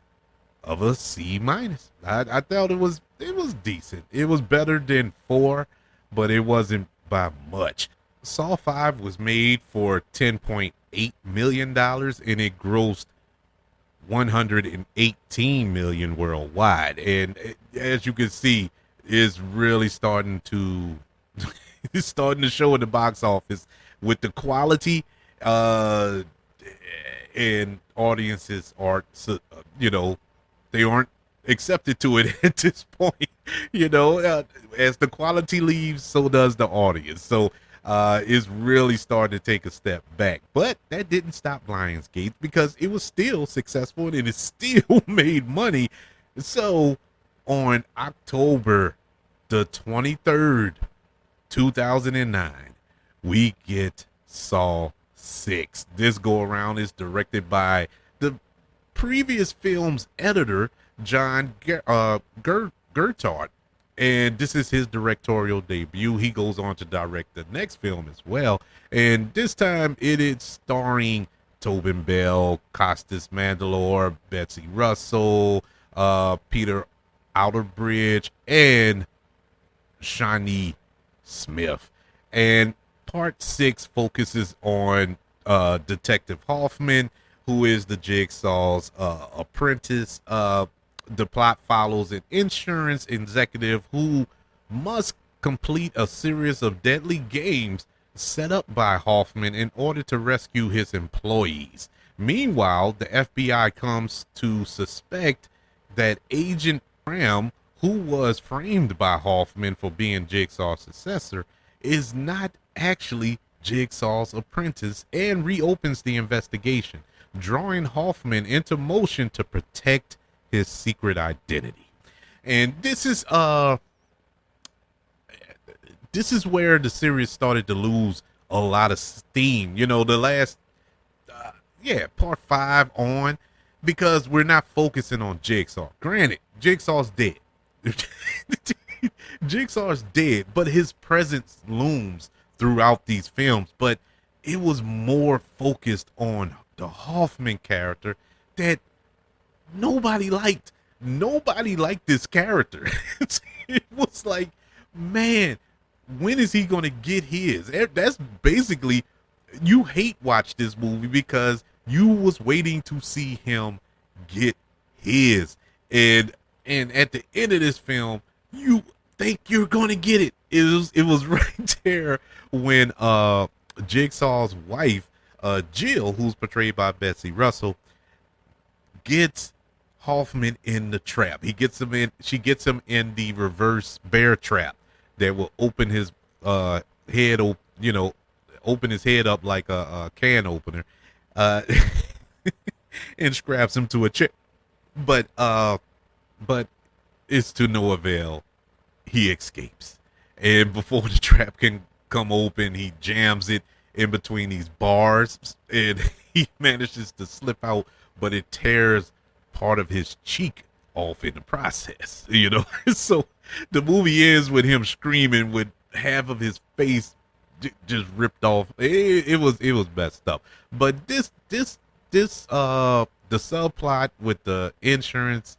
of a C minus. I thought it was decent. It was better than 4, but it wasn't by much. Saw 5 was made for $10.8 million and it grossed $118 million worldwide. And as you can see, it's really starting to it's starting to show in the box office with the quality, and audiences are, they aren't accepted to it at this point. As the quality leaves, so does the audience. So is really starting to take a step back. But that didn't stop Lionsgate, because it was still successful and it still made money. So on October the 23rd, 2009, we get Saw 6. This go around is directed by the previous film's editor, John Gertard. And this is his directorial debut. He goes on to direct the next film as well. And this time it is starring Tobin Bell, Costas Mandylor, Betsy Russell, Peter Outerbridge, and Shawnee Smith. And part 6 focuses on Detective Hoffman, who is the Jigsaw's apprentice. The plot follows an insurance executive who must complete a series of deadly games set up by Hoffman in order to rescue his employees. Meanwhile, the FBI comes to suspect that Agent Graham, who was framed by Hoffman for being Jigsaw's successor, is not actually Jigsaw's apprentice, and reopens the investigation, drawing Hoffman into motion to protect his secret identity. And this is where the series started to lose a lot of steam. The last part 5 on, because we're not focusing on Jigsaw. Granted, Jigsaw's dead. Jigsaw's dead, but his presence looms throughout these films. But it was more focused on the Hoffman character that nobody liked. Nobody liked this character. It was like, man, when is he gonna get his? That's basically, you hate watch this movie because you was waiting to see him get his, and at the end of this film, you think you're gonna get it. It was right there when Jigsaw's wife, Jill, who's portrayed by Betsy Russell, gets Hoffman in the trap. She gets him in the reverse bear trap that will open his head, open his head up like a can opener, uh, and straps him to a chair. But it's to no avail. He escapes, and before the trap can come open, he jams it in between these bars, and he manages to slip out, but it tears part of his cheek off in the process. So the movie ends with him screaming with half of his face just ripped off. It was messed up. But the subplot with the insurance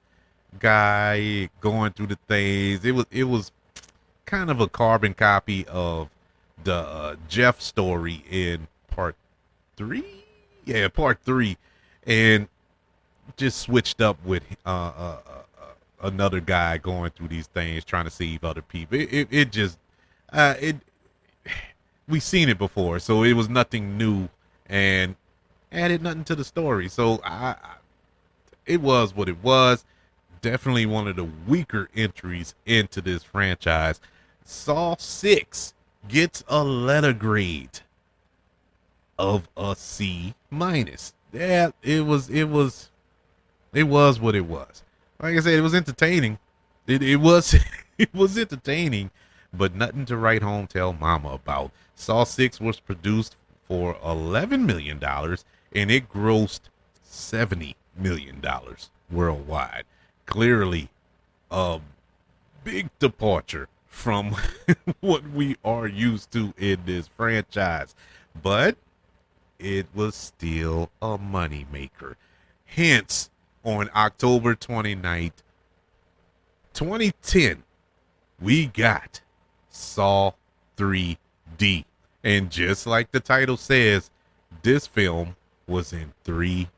guy going through the things, it was kind of a carbon copy of the Jeff story in part 3. Yeah, part 3, and just switched up with another guy going through these things trying to save other people. It just we seen it before, so it was nothing new and added nothing to the story. So it was what it was. Definitely one of the weaker entries into this franchise. Saw 6 gets a letter grade of a C minus. Yeah, it was what it was. Like I said, it was entertaining. It was it was entertaining, but nothing to write home tell mama about. Saw 6 was produced for $11 million and it grossed $70 million worldwide. Clearly a big departure from what we are used to in this franchise, but it was still a moneymaker. Hence, on October 29th, 2010, we got Saw 3D. And just like the title says, this film was in 3D.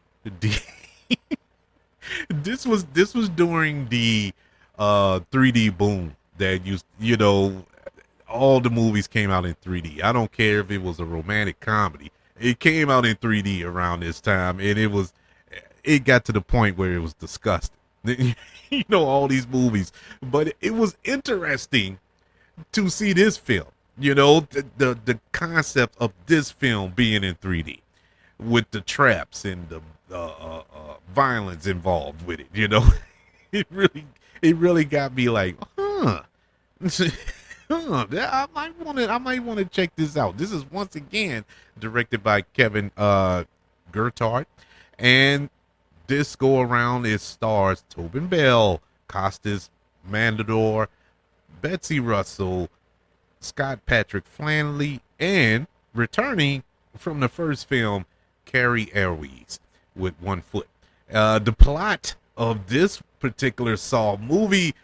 This was during the 3D boom that all the movies came out in 3D. I don't care if it was a romantic comedy. It came out in 3D around this time, and it got to the point where it was disgusting. All these movies. But it was interesting to see this film. The concept of this film being in 3D with the traps and the violence involved with it. It really got me like, huh. I might want to check this out. This is once again directed by Kevin Gertard, and this go around it stars Tobin Bell, Costas Mandador, Betsy Russell, Scott Patrick Flanley, and returning from the first film, Carrie Airways with one foot. The plot of this particular Saw movie,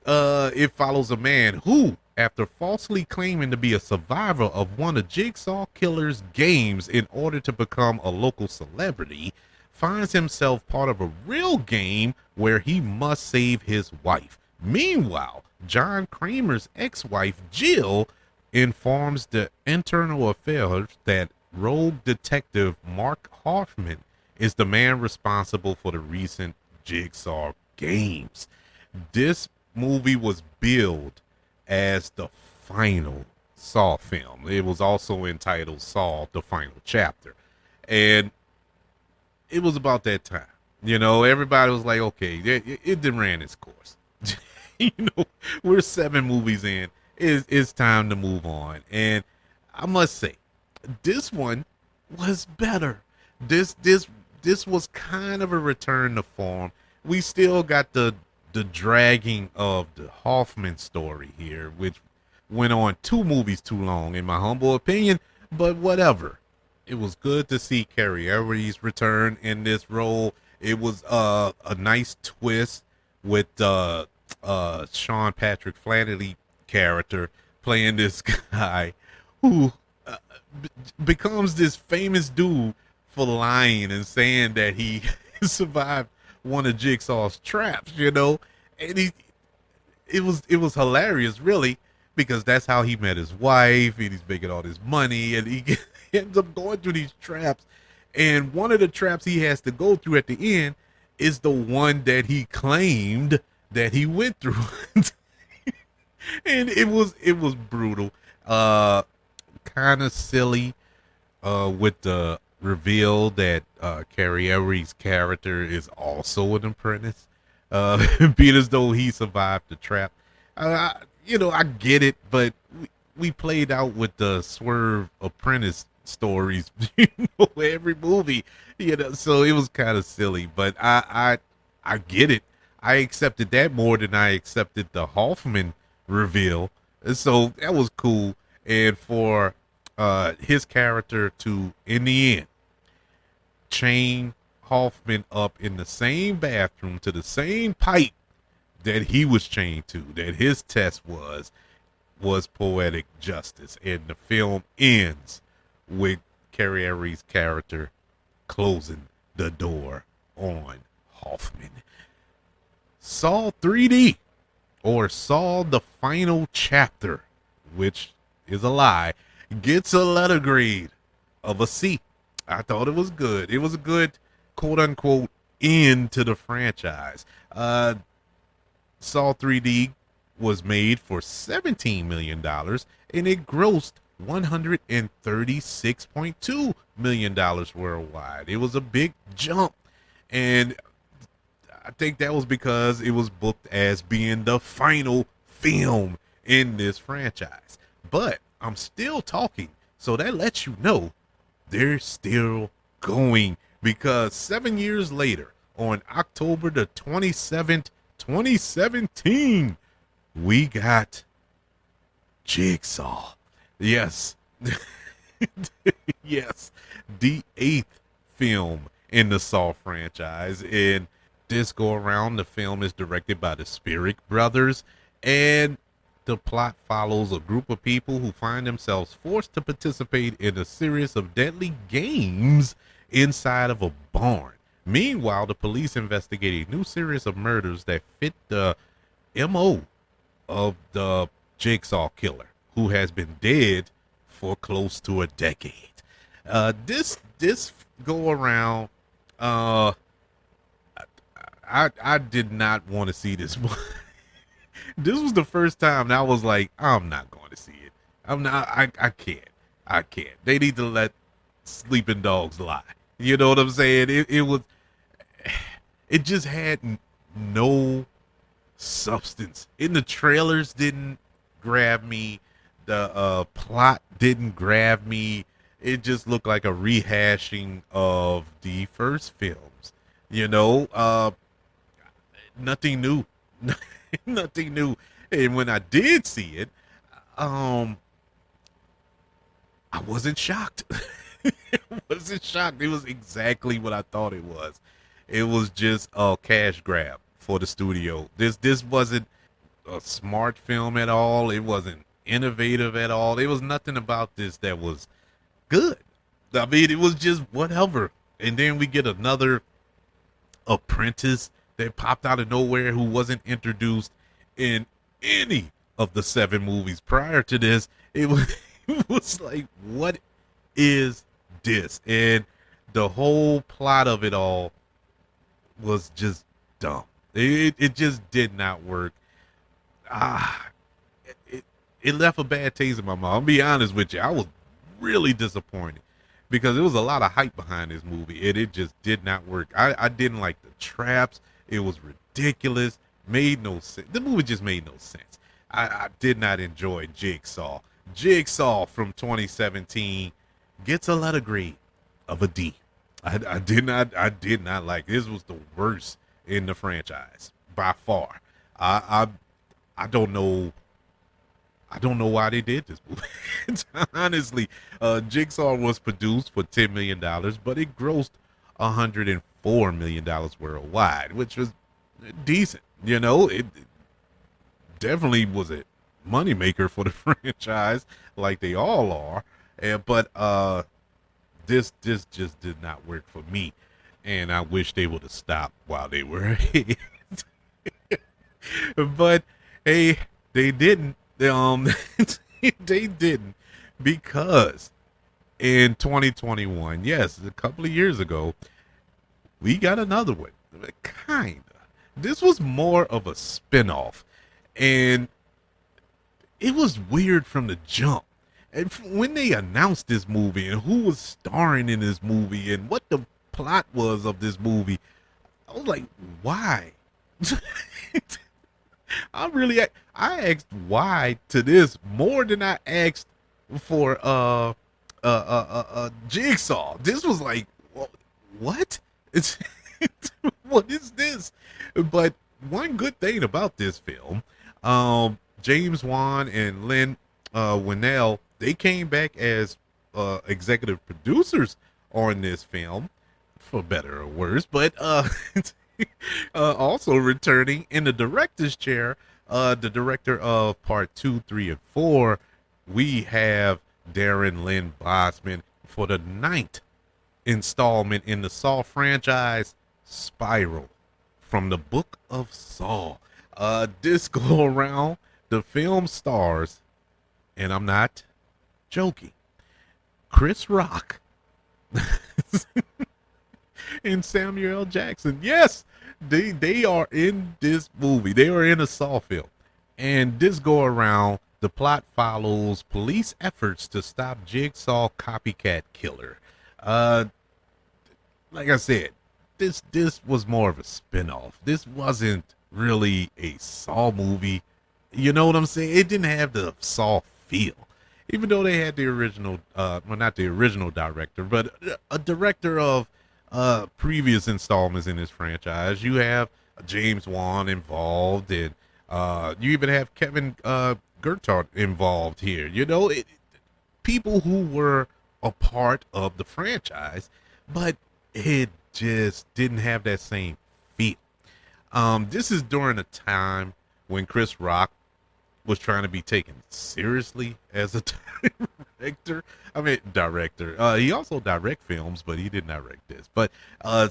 it follows a man who, after falsely claiming to be a survivor of one of Jigsaw Killer's games in order to become a local celebrity, finds himself part of a real game where he must save his wife. Meanwhile, John Kramer's ex-wife, Jill, informs the internal affairs that rogue detective Mark Hoffman is the man responsible for the recent Jigsaw games. This movie was billed as the final Saw film. It was also entitled Saw: The Final Chapter. And it was about that time. Everybody was like, okay, it done ran its course. We're 7 movies in. It's time to move on. And I must say, this one was better. This was kind of a return to form. We still got the dragging of the Hoffman story here, which went on 2 movies too long, in my humble opinion, but whatever. It was good to see Carrie Everett's return in this role. It was a nice twist with Sean Patrick Flanery character playing this guy who uh, b- becomes this famous dude for lying and saying that he survived one of Jigsaw's traps, you know. And it was hilarious, really, because that's how he met his wife, and he's making all this money, and he ends up going through these traps. And one of the traps he has to go through at the end is the one that he claimed that he went through. And it was brutal. Kind of silly with the reveal that Carrie Everett's character is also an apprentice, being as though he survived the trap. I get it, but we played out with the Swerve apprentice stories, every movie, so it was kind of silly, but I get it. I accepted that more than I accepted the Hoffman reveal, so that was cool. And for his character to, in the end, chain Hoffman up in the same bathroom to the same pipe that he was chained to, that his test was poetic justice. And the film ends with Carrie Everett's character closing the door on Hoffman. Saw 3D, or Saw the Final Chapter, which is a lie, gets a letter grade of a C. I thought it was good. It was a good quote unquote end to the franchise. Saw 3D was made for $17 million and it grossed $136.2 million worldwide. It was a big jump. And I think that was because it was booked as being the final film in this franchise. But I'm still talking, so that lets you know they're still going, because 7 years later, on October the 27th, 2017, we got Jigsaw. Yes. Yes. The 8th film in the Saw franchise. And this go around, the film is directed by the Spirit brothers, and the plot follows a group of people who find themselves forced to participate in a series of deadly games inside of a barn. Meanwhile, the police investigate a new series of murders that fit the MO of the Jigsaw killer, who has been dead for close to a decade. This go around, I did not want to see this one. This was the first time that I was like, I'm not going to see it. I'm not. I can't. I can't. They need to let sleeping dogs lie. You know what I'm saying? It was. It just had no substance. In the trailers didn't grab me. The plot didn't grab me. It just looked like a rehashing of the first films. Nothing new. Nothing new. And when I did see it, I wasn't shocked. I wasn't shocked. It was exactly what I thought it was. It was just a cash grab for the studio. This wasn't a smart film at all. It wasn't innovative at all. There was nothing about this that was good. I mean, it was just whatever. And then we get another apprentice that popped out of nowhere who wasn't introduced in any of the 7 movies prior to this. It was, it was like, what is this? And the whole plot of it all was just dumb. It just did not work. It left a bad taste in my mouth. I'll be honest with you. I was really disappointed because there was a lot of hype behind this movie, and it just did not work. I didn't like the traps. It was ridiculous. Made no sense. The movie just made no sense. I did not enjoy Jigsaw. Jigsaw from 2017 gets a letter grade of a D. I did not like it. This was the worst in the franchise by far. I don't know I don't know why they did this movie. Honestly, Jigsaw was produced for $10 million, but it grossed $104 million worldwide, which was decent. You know, it definitely was a moneymaker for the franchise, like they all are. But this just did not work for me, and I wish they would have stopped while they were ahead. But hey, they didn't. They didn't, because in 2021, yes, a couple of years ago, we got another one. Kinda. This was more of a spinoff, and it was weird from the jump. And when they announced this movie and who was starring in this movie and what the plot was of this movie, I was like, why? I asked why to this more than I asked for Jigsaw. This was like, what? It's what is this? But one good thing about this film, James Wan and Lynn Winnell, they came back as executive producers on this film, for better or worse. But also returning in the director's chair, the director of part 2, 3, and 4, we have Darren Lynn Bosman for the 9th installment in the Saw franchise, Spiral, from the Book of Saw. This go around, the film stars, and I'm not joking, Chris Rock and Samuel L. Jackson. Yes, they are in this movie. They are in a Saw film. And this go around, the plot follows police efforts to stop Jigsaw copycat killer. Like I said, this was more of a spinoff. This wasn't really a Saw movie. You know what I'm saying? It didn't have the Saw feel. Even though they had the original, well, not the original director, but a director of previous installments in this franchise. You have James Wan involved, and you even have Kevin Gertart involved here. You know, people who were a part of the franchise, but it just didn't have that same feel. This is during a time when Chris Rock was trying to be taken seriously as a director. I mean, director. He also direct films, but he didn't direct this. But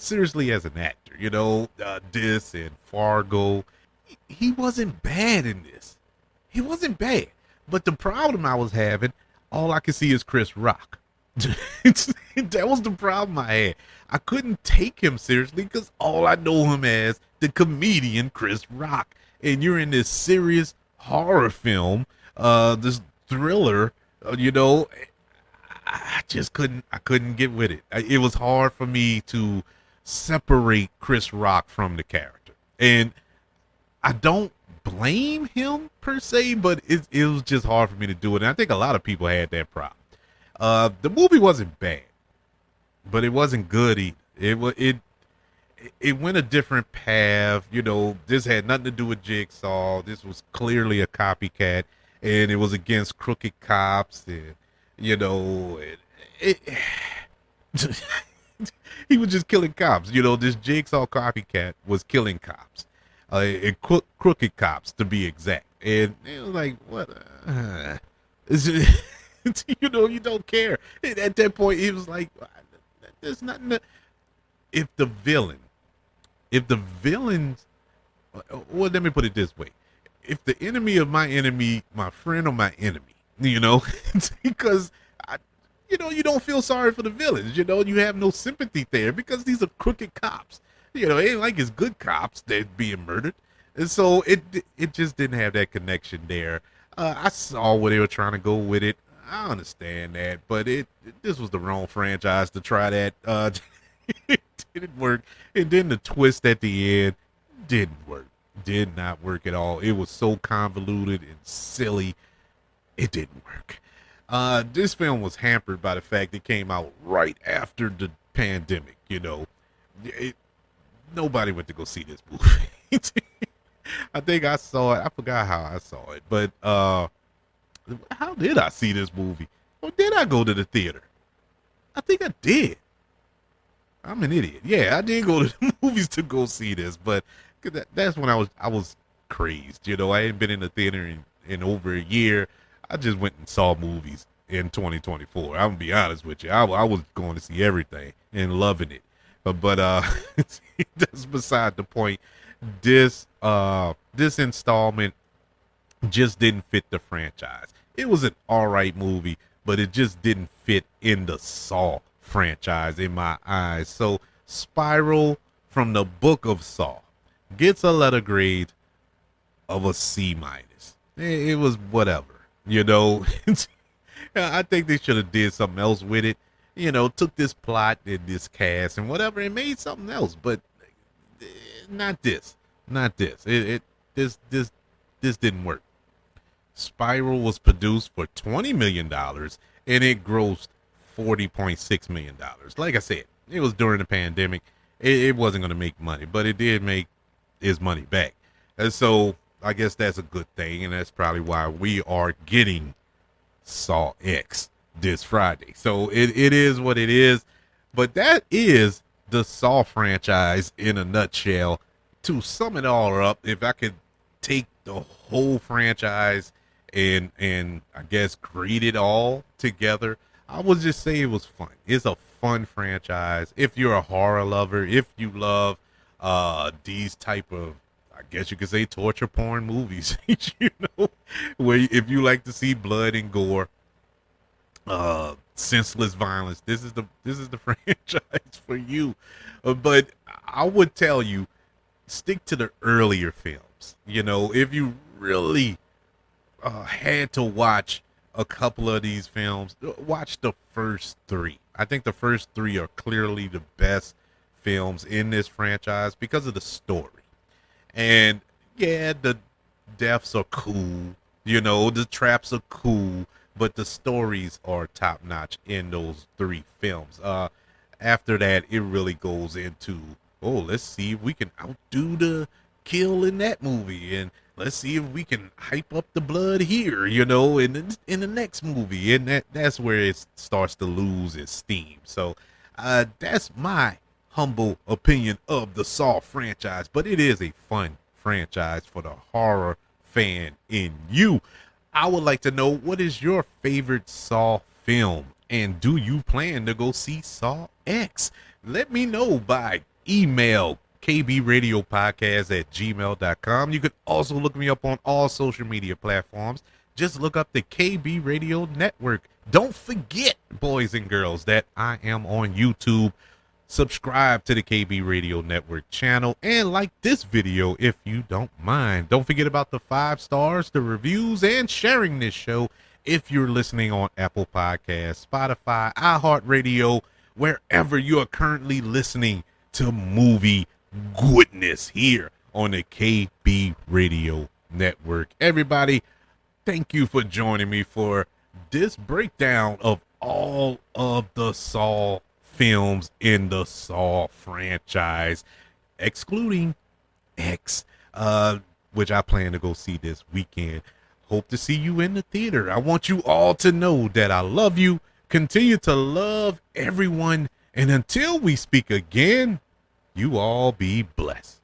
seriously as an actor, you know, this and Fargo, he wasn't bad in this. He wasn't bad. But the problem I was having, all I could see is Chris Rock. That was the problem I had. I couldn't take him seriously because all I know him as the comedian Chris Rock. And you're in this serious horror film, this thriller, you know, I couldn't get with it. It was hard for me to separate Chris Rock from the character. And I don't blame him per se, but it was just hard for me to do it. And I think a lot of people had that problem. The movie wasn't bad, but it wasn't good either. It went a different path. You know, this had nothing to do with Jigsaw. This was clearly a copycat, and it was against crooked cops. And, you know, he was just killing cops. You know, this Jigsaw copycat was killing cops, and crooked cops to be exact. And it was like, what? You know, you don't care. And at that point, it was like, there's nothing to, if the villains, well, let me put it this way. If the enemy of my enemy, my friend or my enemy, you know, because, you know, you don't feel sorry for the villains, you know, you have no sympathy there because these are crooked cops. You know, it ain't like it's good cops that being murdered. And so it just didn't have that connection there. I saw where they were trying to go with it. I understand that, but this was the wrong franchise to try that. It didn't work. And then the twist at the end didn't work. Did not work at all. It was so convoluted and silly. It didn't work. This film was hampered by the fact it came out right after the pandemic. You know, nobody went to go see this movie. I think I saw it. I forgot how I saw it, but How did I see this movie? Or did I go to the theater? I think I did. I'm an idiot. Yeah, I did go to the movies to go see this, but that's when I was crazed. I hadn't been in the theater in over a year. I just went and saw movies in 2024. I'm gonna be honest with you. I was going to see everything and loving it. But that's beside the point. This installment just didn't fit the franchise. It was an all right movie, but it just didn't fit in the Saw franchise in my eyes. So Spiral from the Book of Saw gets a letter grade of a C minus. It was whatever. I think they should have did something else with it. Took this plot and this cast and whatever and made something else, but not this. Not this. This didn't work. Spiral was produced for $20 million and it grossed $40.6 million. Like I said, it was during the pandemic. It wasn't going to make money, but it did make his money back. And so I guess that's a good thing. And that's probably why we are getting Saw X this Friday. So it is what it is. But that is the Saw franchise in a nutshell. To sum it all up, if I could take the whole franchise and I guess grade it all together, I would just say it was fun. It's a fun franchise. If you're a horror lover, if you love these type of, I guess you could say, torture porn movies, where if you like to see blood and gore, senseless violence, this is the franchise for you. But I would tell you, stick to the earlier films. If you really had to watch a couple of these films, watch the first three. I think the first three are clearly the best films in this franchise because of the story. And yeah, the deaths are cool, the traps are cool, but the stories are top notch in those three films. After that, it really goes into, let's see if we can outdo the kill in that movie, and let's see if we can hype up the blood here, in the next movie, and that's where it starts to lose its steam. So that's my humble opinion of the Saw franchise, but it is a fun franchise for the horror fan in you. I would like to know, what is your favorite Saw film, and do you plan to go see Saw X? Let me know by email, kbradiopodcast@gmail.com. You can also look me up on all social media platforms. Just look up the KB Radio Network. Don't forget, boys and girls, that I am on YouTube. Subscribe to the KB Radio Network channel and like this video if you don't mind. Don't forget about the 5 stars, the reviews, and sharing this show if you're listening on Apple Podcasts, Spotify, iHeartRadio, wherever you are currently listening to movie goodness here on the KB Radio Network. Everybody, thank you for joining me for this breakdown of all of the Saw films in the Saw franchise, excluding X, which I plan to go see this weekend. Hope to see you in the theater. I want you all to know that I love you. Continue to love everyone. And until we speak again, you all be blessed.